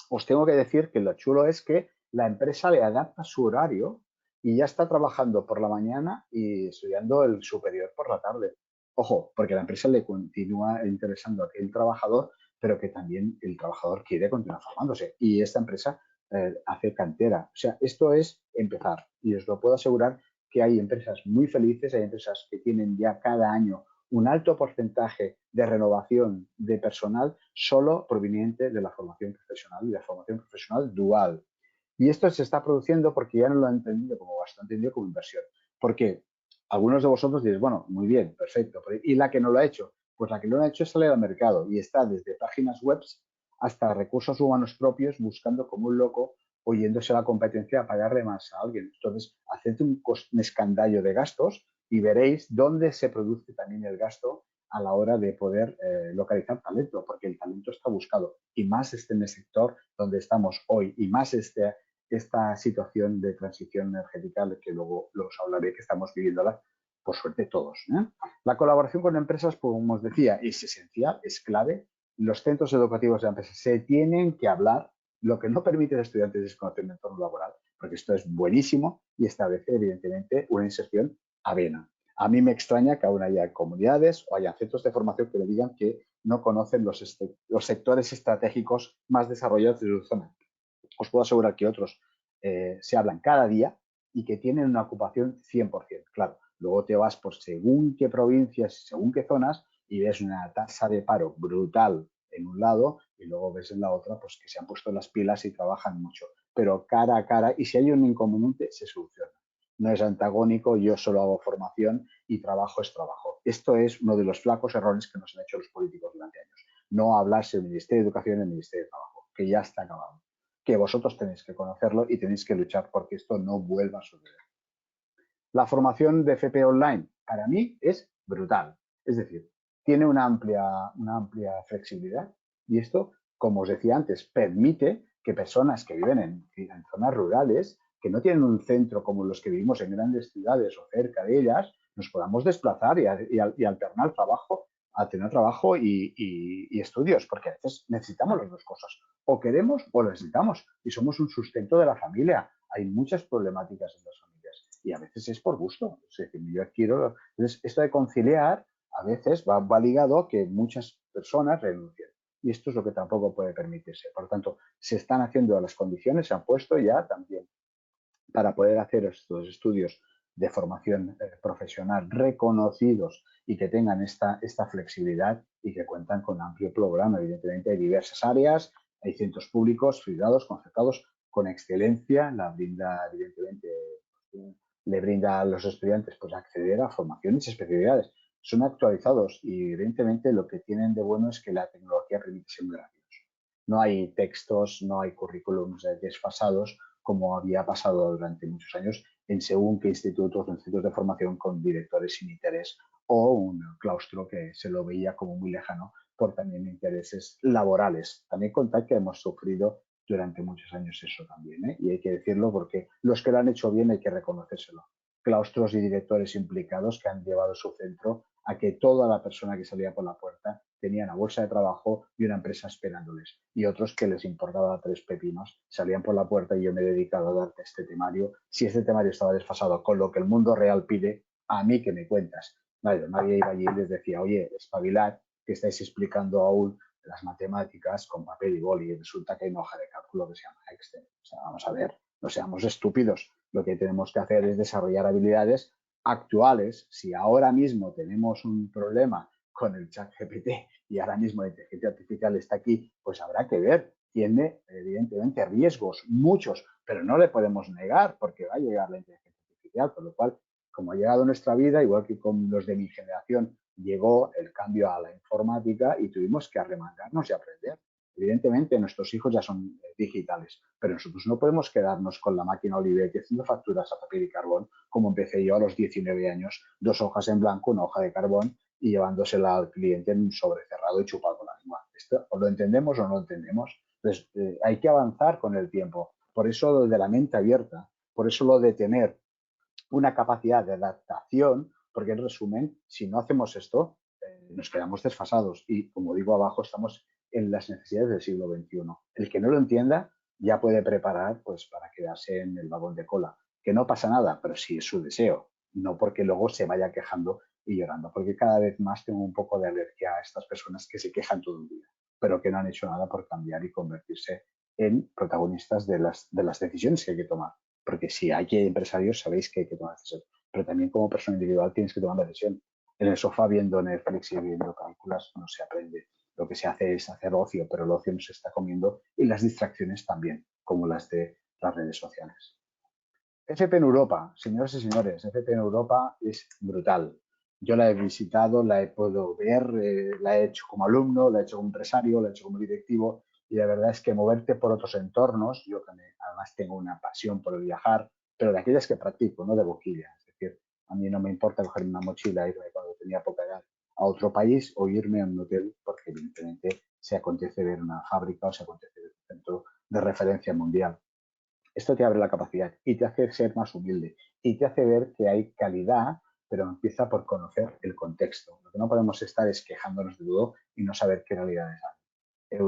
[SPEAKER 2] os tengo que decir que lo chulo es que la empresa le adapta su horario y ya está trabajando por la mañana y estudiando el superior por la tarde. Ojo, porque la empresa le continúa interesando a aquel trabajador, pero que también el trabajador quiere continuar formándose. Y esta empresa hace cantera. O sea, esto es empezar. Y os lo puedo asegurar que hay empresas muy felices, hay empresas que tienen ya cada año un alto porcentaje de renovación de personal solo proveniente de la formación profesional y de la formación profesional dual. Y esto se está produciendo porque ya no lo han entendido como gasto, han entendido como inversión. Porque algunos de vosotros diréis, bueno, muy bien, perfecto. ¿Y la que no lo ha hecho? Pues la que no lo ha hecho es salir al mercado y está desde páginas web hasta recursos humanos propios buscando como un loco o yéndose a la competencia a pagarle más a alguien. Entonces, haced un escandallo de gastos y veréis dónde se produce también el gasto a la hora de poder localizar talento, porque el talento está buscado y más en el sector donde estamos hoy y más esta situación de transición energética que luego os hablaré que estamos viviéndola, por suerte todos. La colaboración con empresas, como os decía, es esencial, es clave. Los centros educativos de la empresa se tienen que hablar. Lo que no permite a los estudiantes es conocer el entorno laboral, porque esto es buenísimo y establece, evidentemente, una inserción avena. A mí me extraña que aún haya comunidades o haya centros de formación que me digan que no conocen los sectores estratégicos más desarrollados de su zona. Os puedo asegurar que otros se hablan cada día y que tienen una ocupación 100%. Claro, luego te vas por según qué provincias, según qué zonas y ves una tasa de paro brutal en un lado y luego ves en la otra pues que se han puesto las pilas y trabajan mucho. Pero cara a cara, y si hay un inconveniente, se soluciona. No es antagónico, yo solo hago formación y trabajo es trabajo. Esto es uno de los flacos errores que nos han hecho los políticos durante años. No hablarse del Ministerio de Educación y del Ministerio de Trabajo, que ya está acabado. Que vosotros tenéis que conocerlo y tenéis que luchar porque esto no vuelva a suceder. La formación de FP Online, para mí, es brutal. Es decir, tiene una amplia flexibilidad y esto, como os decía antes, permite que personas que viven en zonas rurales, que no tienen un centro como los que vivimos en grandes ciudades o cerca de ellas, nos podamos desplazar y alternar trabajo a tener trabajo y estudios, porque a veces necesitamos las dos cosas. O queremos o lo necesitamos y somos un sustento de la familia. Hay muchas problemáticas en las familias y a veces es por gusto. Es decir, yo quiero... Entonces, esto de conciliar a veces va ligado a que muchas personas renuncian. Y esto es lo que tampoco puede permitirse. Por lo tanto, se están haciendo las condiciones, se han puesto ya también para poder hacer estos estudios de formación profesional reconocidos y que tengan esta flexibilidad y que cuentan con un amplio programa. Evidentemente hay diversas áreas, hay centros públicos, privados, concertados, con excelencia, la brinda, evidentemente, le brinda a los estudiantes pues acceder a formaciones y especialidades. Son actualizados y evidentemente lo que tienen de bueno es que la tecnología permite ser muy rápidos. No hay textos, no hay currículums desfasados como había pasado durante muchos años en según qué institutos o institutos de formación con directores sin interés o un claustro que se lo veía como muy lejano por también intereses laborales. También contar que hemos sufrido durante muchos años eso también, ¿eh? Y hay que decirlo porque los que lo han hecho bien hay que reconocérselo. Claustros y directores implicados que han llevado su centro a que toda la persona que salía por la puerta tenía una bolsa de trabajo y una empresa esperándoles. Y otros que les importaba tres pepinos, salían por la puerta y yo me he dedicado a darte este temario. Si este temario estaba desfasado con lo que el mundo real pide, a mí que me cuentas. Nadie iba allí y les decía, oye, espabilad, que estáis explicando aún las matemáticas con papel y boli y resulta que hay una hoja de cálculo que se llama Excel. O sea, vamos a ver, no seamos estúpidos. Lo que tenemos que hacer es desarrollar habilidades actuales. Si ahora mismo tenemos un problema con el chat GPT y ahora mismo la inteligencia artificial está aquí, pues habrá que ver. Tiene, evidentemente, riesgos, muchos, pero no le podemos negar porque va a llegar la inteligencia artificial, por lo cual, como ha llegado a nuestra vida, igual que con los de mi generación, llegó el cambio a la informática y tuvimos que arremangarnos y aprender. Evidentemente, nuestros hijos ya son digitales, pero nosotros no podemos quedarnos con la máquina Olivetti haciendo facturas a papel y carbón, como empecé yo a los 19 años, 2 hojas en blanco, una hoja de carbón y llevándosela al cliente en un sobre cerrado y chupado con la lengua. Esto o lo entendemos o no lo entendemos. Entonces, hay que avanzar con el tiempo. Por eso lo de la mente abierta, por eso lo de tener una capacidad de adaptación, porque en resumen, si no hacemos esto, nos quedamos desfasados y, como digo abajo, estamos en las necesidades del siglo XXI. El que no lo entienda ya puede preparar pues, para quedarse en el vagón de cola, que no pasa nada, pero sí es su deseo, no porque luego se vaya quejando y llorando, porque cada vez más tengo un poco de alergia a estas personas que se quejan todo el día, pero que no han hecho nada por cambiar y convertirse en protagonistas de las decisiones que hay que tomar. Porque si hay empresarios, sabéis que hay que tomar decisiones, pero también como persona individual tienes que tomar la decisión. en el sofá viendo Netflix y viendo películas no se aprende. Lo que se hace es hacer ocio, pero el ocio no se está comiendo y las distracciones también, como las de las redes sociales. FP en Europa, señoras y señores, FP en Europa es brutal. Yo la he visitado, la he podido ver, la he hecho como alumno, la he hecho como empresario, la he hecho como directivo y la verdad es que moverte por otros entornos, yo que además tengo una pasión por el viajar, pero de aquellas que practico, no de boquilla. Es decir, a mí no me importa coger una mochila e irme cuando tenía poca edad a otro país o irme a un hotel porque evidentemente se acontece ver una fábrica o se acontece ver un centro de referencia mundial. Esto te abre la capacidad y te hace ser más humilde y te hace ver que hay calidad, pero empieza por conocer el contexto. Lo que no podemos estar es quejándonos de todo y no saber qué realidades hay.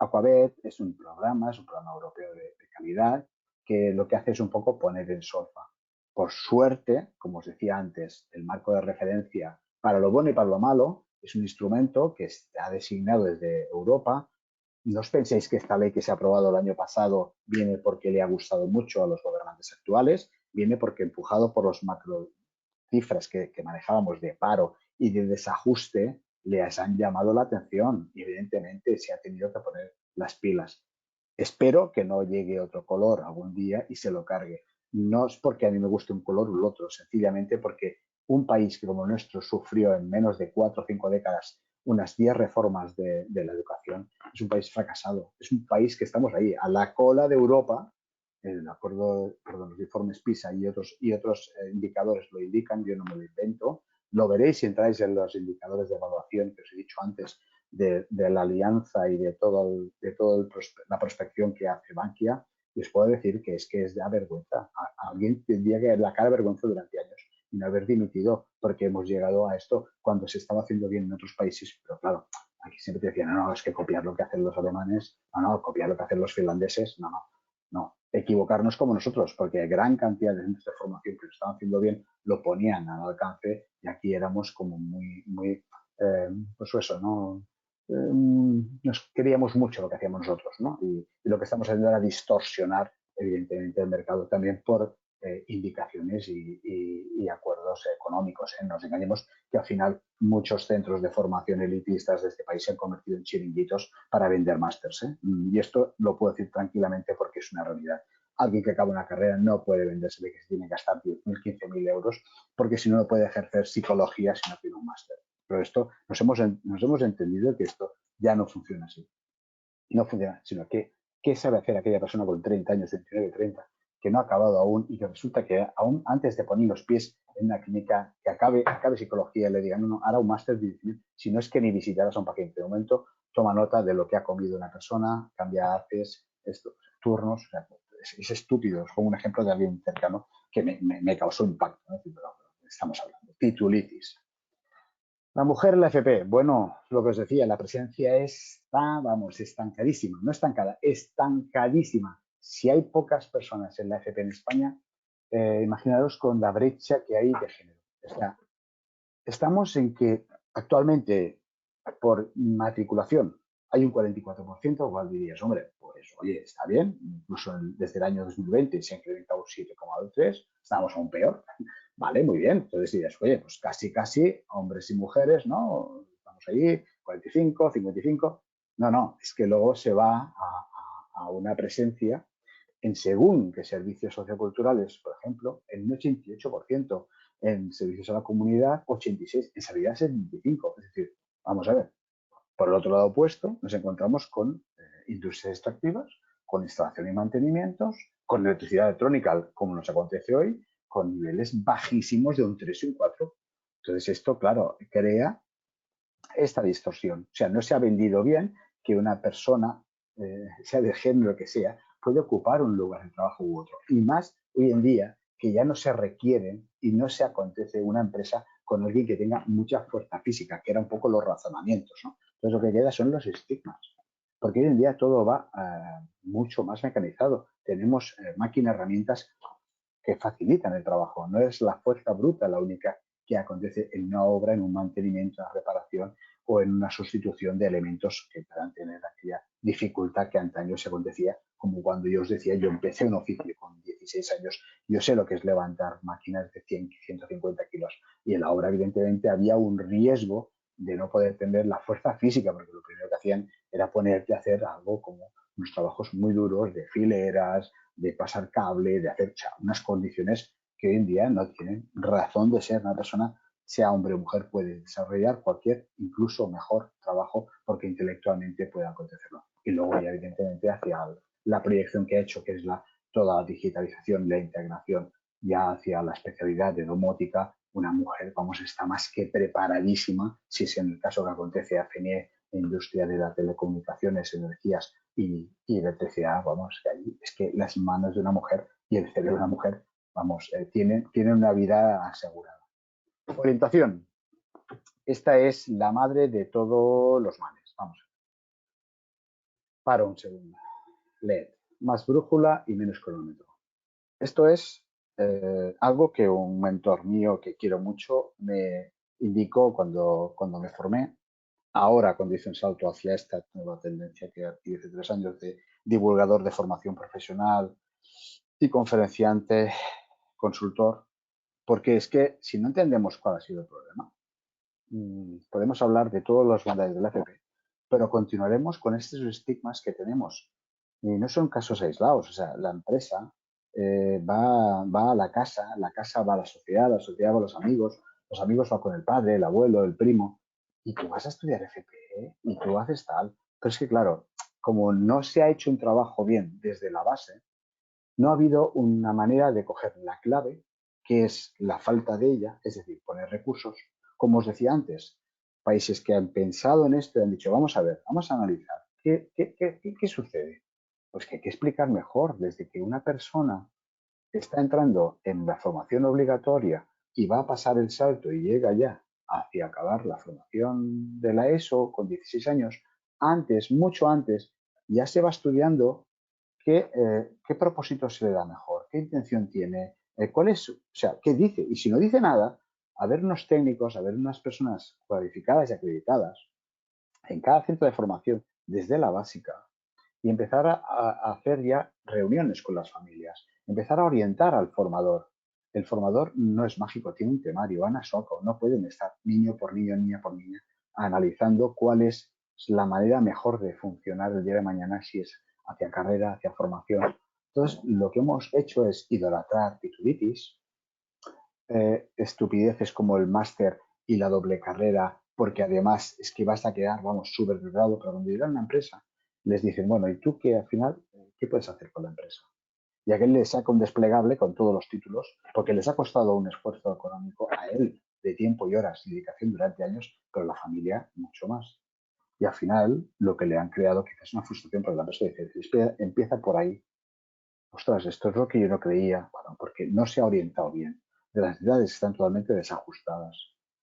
[SPEAKER 2] Aquabet es un programa europeo de calidad que lo que hace es un poco poner el sofá. Por suerte, como os decía antes, el marco de referencia para lo bueno y para lo malo es un instrumento que está designado desde Europa. No os penséis que esta ley que se ha aprobado el año pasado viene porque le ha gustado mucho a los gobernantes actuales, viene porque empujado por los macro cifras que manejábamos de paro y de desajuste, les han llamado la atención y evidentemente se ha tenido que poner las pilas. Espero que no llegue otro color algún día y se lo cargue. No es porque a mí me guste un color u otro, sencillamente porque un país que como el nuestro sufrió en menos de 4 o 5 décadas unas 10 reformas de la educación, es un país fracasado. Es un país que estamos ahí, a la cola de Europa. El acuerdo, perdón, los informes PISA y otros indicadores lo indican, yo no me lo invento. Lo veréis si entráis en los indicadores de evaluación que os he dicho antes de la alianza y de toda la prospección que hace Bankia. Y os puedo decir que es de vergüenza. Alguien tendría que la cara de vergüenza durante años y no haber dimitido porque hemos llegado a esto cuando se estaba haciendo bien en otros países. Pero claro, aquí siempre te decían, no, es que copiar lo que hacen los alemanes, no, copiar lo que hacen los finlandeses, no. Equivocarnos como nosotros, porque gran cantidad de centros de formación que lo estaban haciendo bien lo ponían al alcance y aquí éramos como muy pues eso, ¿no? Nos queríamos mucho lo que hacíamos nosotros, ¿no? Y lo que estamos haciendo era distorsionar, evidentemente, el mercado también por indicaciones y acuerdos económicos. No nos engañemos que al final muchos centros de formación elitistas de este país se han convertido en chiringuitos para vender másters. Y esto lo puedo decir tranquilamente porque es una realidad. Alguien que acaba una carrera no puede venderse de que se tiene que gastar 10.000, 15.000 euros porque si no, no puede ejercer psicología si no tiene un máster. Pero esto nos hemos entendido que esto ya no funciona así. No funciona, sino que ¿qué sabe hacer aquella persona con 30 años, 29, 30, que no ha acabado aún y que resulta que aún antes de poner los pies en una clínica que acabe psicología le digan, no, hará un máster de si no es que ni visitarás a un paciente. De momento, toma nota de lo que ha comido una persona, cambia haces, turnos, o sea, es estúpido. Es como un ejemplo de alguien cercano que me causó impacto, ¿no? Estamos hablando. Titulitis. La mujer en la FP, bueno, lo que os decía, la presencia está, vamos, estancadísima, no estancada, estancadísima. Si hay pocas personas en la FP en España, imaginaros con la brecha que hay de género. O sea, estamos en que actualmente por matriculación hay un 44%, igual dirías, hombre, pues oye, está bien, incluso desde el año 2020 se ha incrementado un 7,3, estamos aún peor. Vale, muy bien. Entonces dirías, oye, pues casi, hombres y mujeres, ¿no? Estamos ahí, 45, 55. No, es que luego se va a una presencia en según qué servicios socioculturales, por ejemplo, en un 88%, en servicios a la comunidad, 86%, en sanidad 75%. Es decir, vamos a ver, por el otro lado opuesto, nos encontramos con industrias extractivas, con instalación y mantenimientos, con electricidad electrónica, como nos acontece hoy, con niveles bajísimos de un 3 y un 4. Entonces, esto, claro, crea esta distorsión. O sea, no se ha vendido bien que una persona, sea de género que sea, puede ocupar un lugar de trabajo u otro. Y más hoy en día, que ya no se requiere y no se acontece una empresa con alguien que tenga mucha fuerza física, que era un poco los razonamientos, ¿no? Entonces, lo que queda son los estigmas. Porque hoy en día todo va mucho más mecanizado. Tenemos máquinas, herramientas que facilitan el trabajo. No es la fuerza bruta la única que acontece en una obra, en un mantenimiento, en una reparación o en una sustitución de elementos que puedan tener aquella dificultad que antaño se acontecía, como cuando yo os decía, yo empecé un oficio con 16 años, yo sé lo que es levantar máquinas de 100, 150 kilos. Y en la obra, evidentemente, había un riesgo de no poder tener la fuerza física, porque lo primero que hacían era ponerte a hacer algo como unos trabajos muy duros de fileras, de pasar cable, de hacer, o sea, unas condiciones que hoy en día no tienen razón de ser. Una persona, sea hombre o mujer, puede desarrollar cualquier, incluso mejor trabajo porque intelectualmente puede acontecerlo. Y luego ya evidentemente hacia la proyección que ha hecho, que es toda la digitalización y la integración ya hacia la especialidad de domótica, una mujer, vamos, está más que preparadísima, si es en el caso que acontece a FENIE, industria de las telecomunicaciones, energías y electricidad, vamos, que ahí es que las manos de una mujer y el cerebro de una mujer, vamos, tienen una vida asegurada. Orientación. Esta es la madre de todos los males. Vamos. Paro un segundo. LED. Más brújula y menos cronómetro. Esto es algo que un mentor mío que quiero mucho me indicó cuando me formé. Ahora, cuando hice un salto hacia esta nueva tendencia que adquirí hace 3 años de divulgador de formación profesional y conferenciante, consultor, porque es que si no entendemos cuál ha sido el problema, podemos hablar de todos los bandales de la FP, pero continuaremos con estos estigmas que tenemos. Y no son casos aislados, o sea, la empresa va a la casa va a la sociedad va a los amigos van con el padre, el abuelo, el primo, y tú vas a estudiar FP y tú haces tal. Pero es que, claro, como no se ha hecho un trabajo bien desde la base, no ha habido una manera de coger la clave, que es la falta de ella, es decir, poner recursos. Como os decía antes, países que han pensado en esto y han dicho, vamos a ver, vamos a analizar, ¿qué sucede? Pues que hay que explicar mejor, desde que una persona está entrando en la formación obligatoria y va a pasar el salto y llega ya hacia acabar la formación de la ESO con 16 años, antes, mucho antes, ya se va estudiando qué propósito se le da mejor, qué intención tiene, cuál es, o sea, qué dice. Y si no dice nada, a ver unos técnicos, a ver unas personas cualificadas y acreditadas en cada centro de formación, desde la básica, y empezar a hacer ya reuniones con las familias, empezar a orientar al formador. El formador no es mágico, tiene un temario, van a soco, no pueden estar niño por niño, niña por niña, analizando cuál es la manera mejor de funcionar el día de mañana, si es hacia carrera, hacia formación. Entonces, lo que hemos hecho es idolatrar titulitis, estupideces como el máster y la doble carrera, porque además es que vas a quedar, vamos, súper preparado, pero cuando llegan a una empresa, les dicen, bueno, ¿y tú qué al final, qué puedes hacer con la empresa? Y a aquel le saca un desplegable con todos los títulos, porque les ha costado un esfuerzo económico a él de tiempo y horas y dedicación durante años, pero la familia mucho más. Y al final, lo que le han creado quizás es una frustración, porque la empresa dice, empieza por ahí. Ostras, esto es lo que yo no creía, bueno, porque no se ha orientado bien. De las edades están totalmente desajustadas.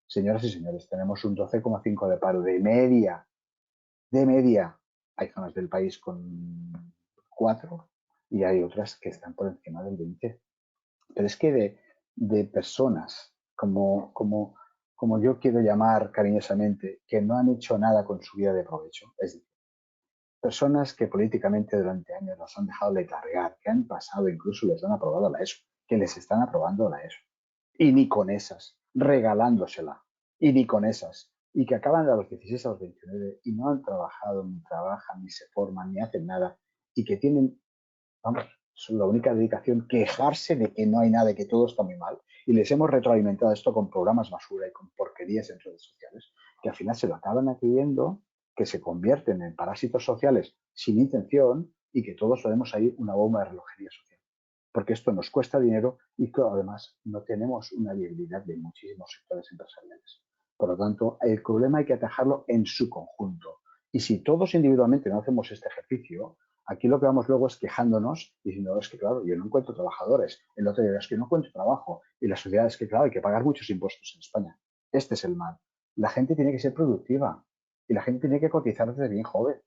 [SPEAKER 2] Señoras y señores, tenemos un 12,5 de paro de media. De media. Hay zonas del país con 4 y hay otras que están por encima del 20. Pero es que de personas, como yo quiero llamar cariñosamente, que no han hecho nada con su vida de provecho, es decir, personas que políticamente durante años las han dejado de cargar, que han pasado, incluso les han aprobado la ESO, que les están aprobando la ESO. Y ni con esas, regalándosela. Y ni con esas. Y que acaban de los 16 a los 29 y no han trabajado, ni trabajan, ni se forman, ni hacen nada. Y que tienen, vamos, son la única dedicación, quejarse de que no hay nada, de que todo está muy mal. Y les hemos retroalimentado esto con programas basura y con porquerías en redes sociales, que al final se lo acaban adquiriendo, que se convierten en parásitos sociales sin intención y que todos podemos ir una bomba de relojería social. Porque esto nos cuesta dinero y que además no tenemos una viabilidad de muchísimos sectores empresariales. Por lo tanto, el problema hay que atajarlo en su conjunto. Y si todos individualmente no hacemos este ejercicio, aquí lo que vamos luego es quejándonos, diciendo, es que claro, yo no encuentro trabajadores, el otro día es que no encuentro trabajo, y la sociedad es que claro, hay que pagar muchos impuestos en España. Este es el mal. La gente tiene que ser productiva y la gente tiene que cotizar desde bien joven.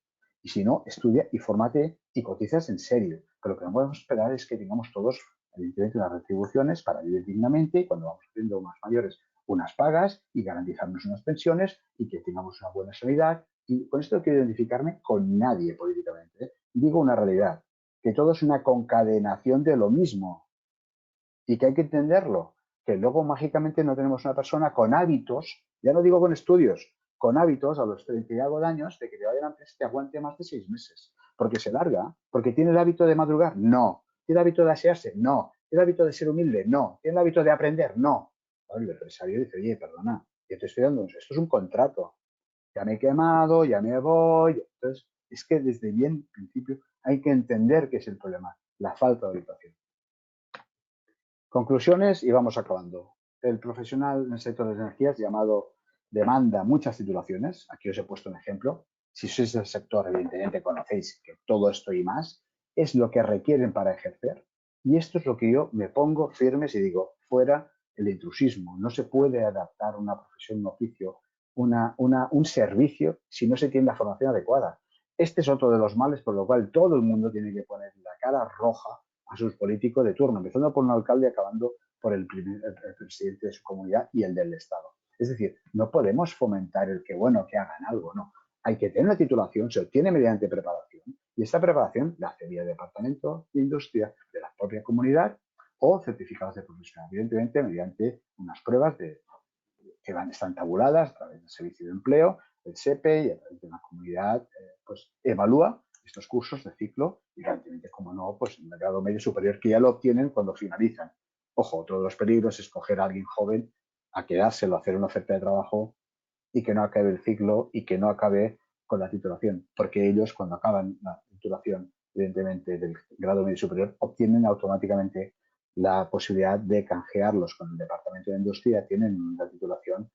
[SPEAKER 2] Y si no, estudia y fórmate y cotizas en serio. Pero lo que no podemos esperar es que tengamos todos, evidentemente, unas retribuciones para vivir dignamente y cuando vamos siendo más mayores, unas pagas y garantizarnos unas pensiones y que tengamos una buena sanidad. Y con esto no quiero identificarme con nadie políticamente. Digo una realidad, que todo es una concadenación de lo mismo y que hay que entenderlo. que luego mágicamente no tenemos una persona con hábitos, ya no digo con estudios, con hábitos a los 30 y algo de años de que te vaya a la empresa y te aguante más de 6 meses. Porque se larga, porque tiene el hábito de madrugar, no. ¿Tiene el hábito de asearse? No. ¿Tiene el hábito de ser humilde? No. ¿Tiene el hábito de aprender? No. El empresario dice, oye, perdona, yo te estoy dando, esto es un contrato. Ya me he quemado, ya me voy. Entonces, es que desde bien principio hay que entender qué es el problema, la falta de orientación. Conclusiones y vamos acabando. El profesional en el sector de energías llamado demanda muchas titulaciones. Aquí os he puesto un ejemplo. Si sois del sector, evidentemente conocéis que todo esto y más es lo que requieren para ejercer. Y esto es lo que yo me pongo firmes y digo, fuera el intrusismo. No se puede adaptar una profesión, un oficio, un servicio si no se tiene la formación adecuada. Este es otro de los males por lo cual todo el mundo tiene que poner la cara roja a sus políticos de turno, empezando por un alcalde y acabando por el presidente de su comunidad y el del Estado. Es decir, no podemos fomentar el que, bueno, que hagan algo, no. Hay que tener una titulación, se obtiene mediante preparación, y esta preparación la hace vía el Departamento de Industria de la propia comunidad o certificados de profesional, evidentemente mediante unas pruebas que están tabuladas a través del Servicio de Empleo, del SEPE y a través de la comunidad, pues evalúa estos cursos de ciclo y evidentemente, como no, pues en el grado medio superior que ya lo obtienen cuando finalizan. Ojo, otro de los peligros es coger a alguien joven a quedárselo, a hacer una oferta de trabajo y que no acabe el ciclo y que no acabe con la titulación, porque ellos cuando acaban la titulación, evidentemente del grado medio superior, obtienen automáticamente la posibilidad de canjearlos con el Departamento de Industria, tienen la titulación,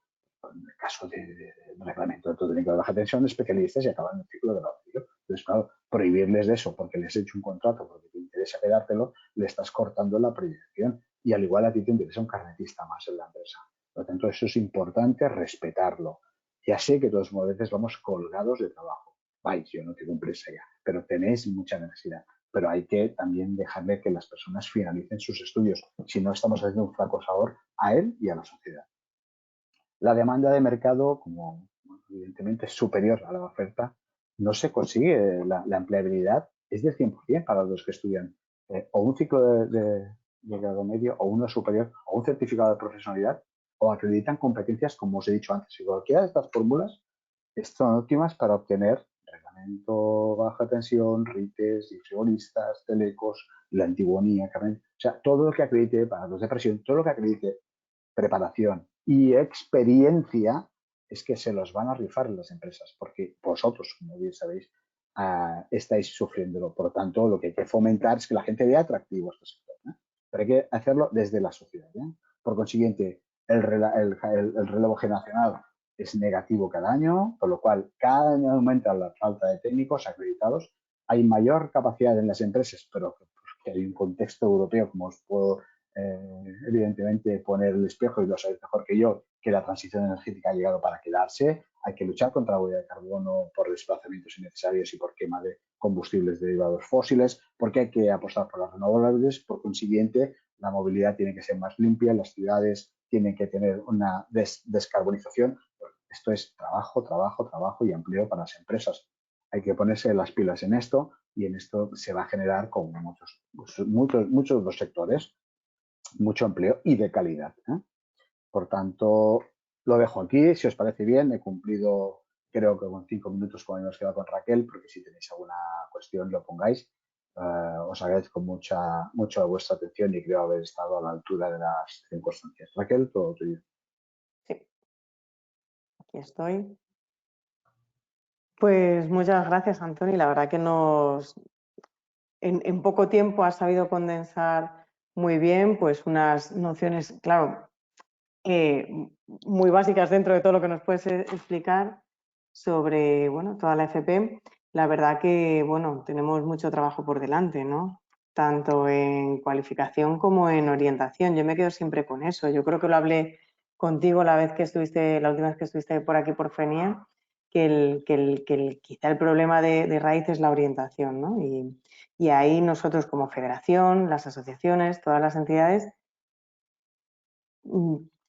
[SPEAKER 2] en el caso de reglamento técnico de baja tensión, especialistas y acaban el ciclo de grado medio. Entonces, claro, prohibirles de eso porque les he hecho un contrato, porque te interesa quedártelo, le estás cortando la proyección. Y al igual a ti te interesa un carnetista más en la empresa. Por lo tanto, eso es importante respetarlo. Ya sé que todos a veces vamos colgados de trabajo. Vais, yo no tengo empresa ya, pero tenéis mucha necesidad. Pero hay que también dejarle que las personas finalicen sus estudios. Si no, estamos haciendo un flaco favor a él y a la sociedad. La demanda de mercado, como evidentemente es superior a la oferta, no se consigue la empleabilidad, es del 100% para los que estudian o un ciclo de grado medio o uno superior o un certificado de profesionalidad o acreditan competencias, como os he dicho antes. Y cualquiera de estas fórmulas son óptimas para obtener reglamento baja tensión, RITES, difrigonistas, telecos, la antiguonía, o sea, todo lo que acredite para los de presión, todo lo que acredite preparación y experiencia es que se los van a rifar en las empresas, porque vosotros, como bien sabéis, estáis sufriéndolo. Por lo tanto, lo que hay que fomentar es que la gente vea atractivo este sector, ¿eh? Pero hay que hacerlo desde la sociedad, ¿eh? Por consiguiente, el relevo generacional es negativo cada año, por lo cual cada año aumenta la falta de técnicos acreditados. Hay mayor capacidad en las empresas, pero que hay un contexto europeo, como os puedo evidentemente poner el espejo, y lo sabéis mejor que yo, que la transición energética ha llegado para quedarse. Hay que luchar contra la huella de carbono por desplazamientos innecesarios y por quema de combustibles derivados fósiles, porque hay que apostar por las renovables. Por consiguiente, la movilidad tiene que ser más limpia, las ciudades tienen que tener una descarbonización. Esto es trabajo, trabajo, trabajo y empleo para las empresas. Hay que ponerse las pilas en esto y en esto se va a generar, como muchos de los sectores, mucho empleo y de calidad, ¿eh? Por tanto, lo dejo aquí. Si os parece bien, he cumplido, creo que con 5 minutos, como hemos quedado con Raquel, porque si tenéis alguna cuestión lo pongáis. Os agradezco mucha vuestra atención y creo haber estado a la altura de las circunstancias. Raquel, todo tuyo.
[SPEAKER 1] Sí, aquí estoy. Pues muchas gracias, Antoni. La verdad que en poco tiempo has sabido condensar muy bien pues unas nociones, claro, muy básicas dentro de todo lo que nos puedes explicar sobre, bueno, toda la FP. La verdad que, bueno, tenemos mucho trabajo por delante, ¿no? Tanto en cualificación como en orientación. Yo me quedo siempre con eso. Yo creo que lo hablé contigo la última vez que estuviste por aquí por FENIA, quizá el problema de raíz es la orientación, ¿no? Y ahí nosotros como federación, las asociaciones, todas las entidades,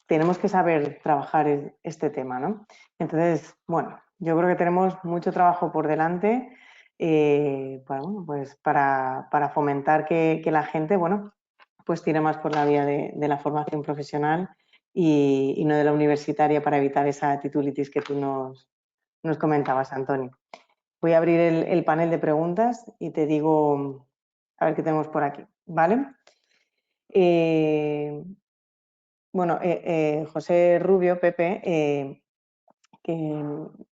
[SPEAKER 1] tenemos que saber trabajar este tema, ¿no? Entonces, bueno, yo creo que tenemos mucho trabajo por delante para fomentar que la gente, bueno, pues tire más por la vía de la formación profesional y no de la universitaria para evitar esa titulitis que tú nos comentabas, Antonio. Voy a abrir el panel de preguntas y te digo, a ver qué tenemos por aquí, ¿vale? José Rubio, Pepe, que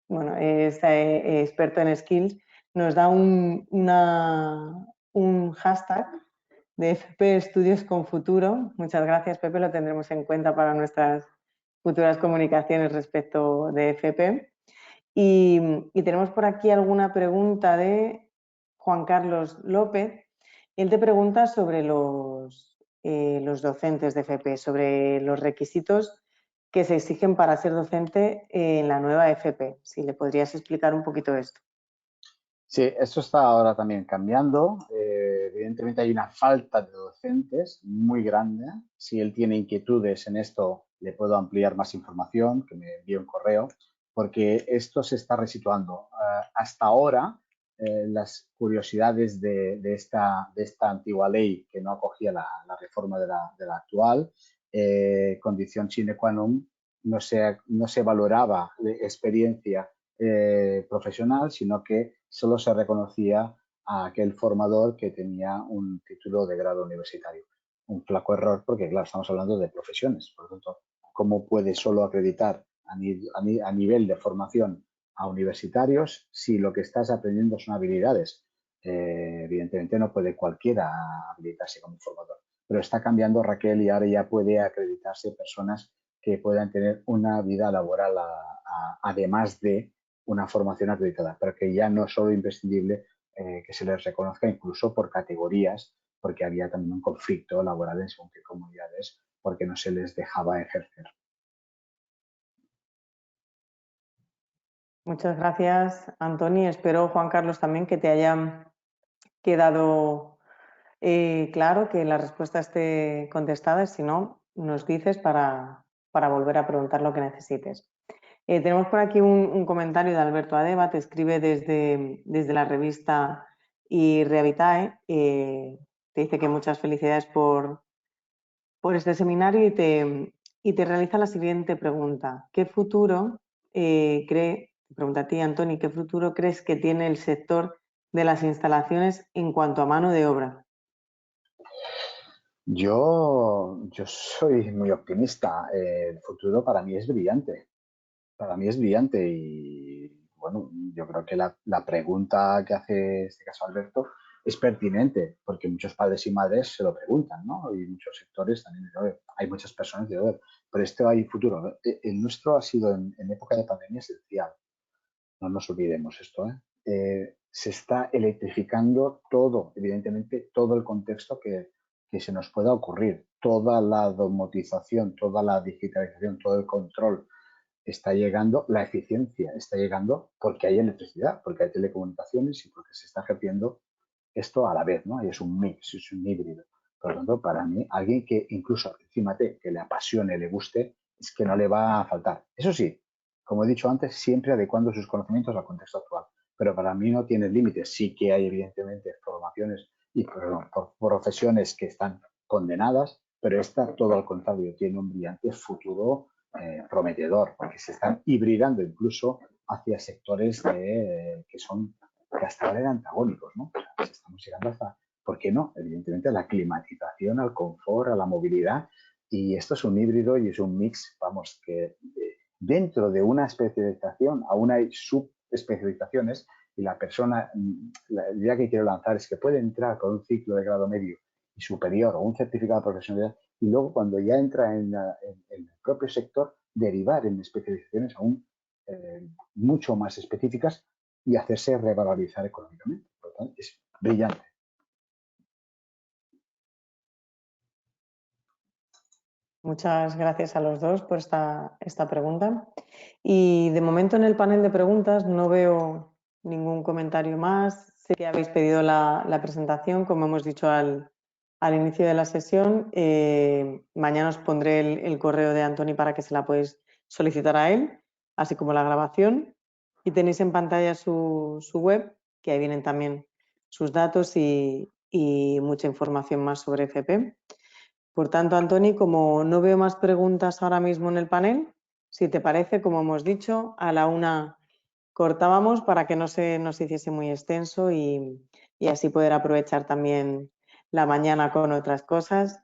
[SPEAKER 1] bueno, es experto en skills, nos da un hashtag de FP Estudios con Futuro. Muchas gracias, Pepe, lo tendremos en cuenta para nuestras futuras comunicaciones respecto de FP. Y tenemos por aquí alguna pregunta de Juan Carlos López. Él te pregunta sobre los docentes de FP, sobre los requisitos que se exigen para ser docente en la nueva FP. Si le podrías explicar un poquito esto.
[SPEAKER 2] Sí, esto está ahora también cambiando. Evidentemente hay una falta de docentes muy grande. Si él tiene inquietudes en esto, le puedo ampliar más información, que me envíe un correo, porque esto se está resituando. Hasta ahora, las curiosidades de esta antigua ley que no acogía la reforma de la actual, condición sine qua non, no se valoraba experiencia profesional, sino que solo se reconocía a aquel formador que tenía un título de grado universitario. Un flaco error porque, claro, estamos hablando de profesiones. Por lo tanto, ¿cómo puede solo acreditar a nivel de formación a universitarios si lo que estás aprendiendo son habilidades? Evidentemente no puede cualquiera habilitarse como formador. Pero está cambiando, Raquel, y ahora ya puede acreditarse personas que puedan tener una vida laboral además de una formación acreditada, pero que ya no es solo imprescindible que se les reconozca incluso por categorías, porque había también un conflicto laboral en según qué comunidades, porque no se les dejaba ejercer.
[SPEAKER 1] Muchas gracias, Antoni. Espero, Juan Carlos, también que te haya quedado claro, que la respuesta esté contestada. Si no, nos dices para volver a preguntar lo que necesites. Tenemos por aquí un comentario de Alberto Adeba, te escribe desde la revista Irrehabitae, te dice que muchas felicidades por este seminario y te realiza la siguiente pregunta. ¿Qué futuro pregunta a ti, Antoni, qué futuro crees que tiene el sector de las instalaciones en cuanto a mano de obra?
[SPEAKER 2] Yo soy muy optimista. El futuro para mí es brillante. Para mí es brillante y, bueno, yo creo que la pregunta que hace este caso Alberto es pertinente porque muchos padres y madres se lo preguntan, ¿no? Y muchos sectores también, hay muchas personas de ver, pero esto hay futuro. El nuestro ha sido en época de pandemia esencial. No nos olvidemos esto, ¿eh? Se está electrificando todo, evidentemente, todo el contexto que se nos pueda ocurrir. Toda la domotización, toda la digitalización, todo el control está llegando, la eficiencia está llegando porque hay electricidad, porque hay telecomunicaciones y porque se está ejerciendo esto a la vez, ¿no? Y es un mix, es un híbrido. Por lo tanto, para mí, alguien que incluso encima que le apasione, le guste, es que no le va a faltar. Eso sí, como he dicho antes, siempre adecuando sus conocimientos al contexto actual. Pero para mí no tiene límites. Sí que hay, evidentemente, formaciones y profesiones que están condenadas, pero esta, todo al contrario, tiene un brillante futuro prometedor, porque se están hibridando incluso hacia sectores que hasta ahora eran antagónicos, ¿no? O sea, estamos llegando hasta, ¿por qué no? Evidentemente a la climatización, al confort, a la movilidad, y esto es un híbrido y es un mix, vamos, que dentro de una especialización aún hay subespecializaciones y la persona, la idea que quiero lanzar es que puede entrar con un ciclo de grado medio y superior o un certificado de profesionalidad y luego cuando ya entra en el propio sector derivar en especializaciones aún mucho más específicas y hacerse revalorizar económicamente. Por lo tanto, es brillante.
[SPEAKER 1] Muchas gracias a los dos por esta pregunta. Y de momento en el panel de preguntas no veo ningún comentario más. Sé que habéis pedido la presentación, como hemos dicho al inicio de la sesión. Mañana os pondré el correo de Antoni para que se la podéis solicitar a él, así como la grabación. Y tenéis en pantalla su web, que ahí vienen también sus datos y mucha información más sobre FP. Por tanto, Antoni, como no veo más preguntas ahora mismo en el panel, si te parece, como hemos dicho, a la 1 cortábamos para que no se nos hiciese muy extenso y así poder aprovechar también la mañana con otras cosas.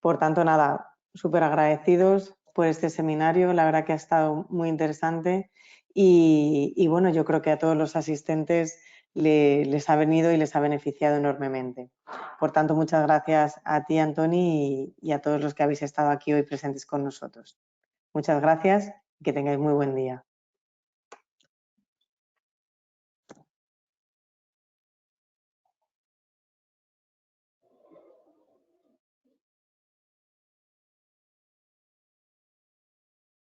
[SPEAKER 1] Por tanto, nada, súper agradecidos por este seminario, la verdad que ha estado muy interesante y bueno, yo creo que a todos los asistentes les ha venido y les ha beneficiado enormemente. Por tanto, muchas gracias a ti, Antoni, y a todos los que habéis estado aquí hoy presentes con nosotros. Muchas gracias y que tengáis muy buen día.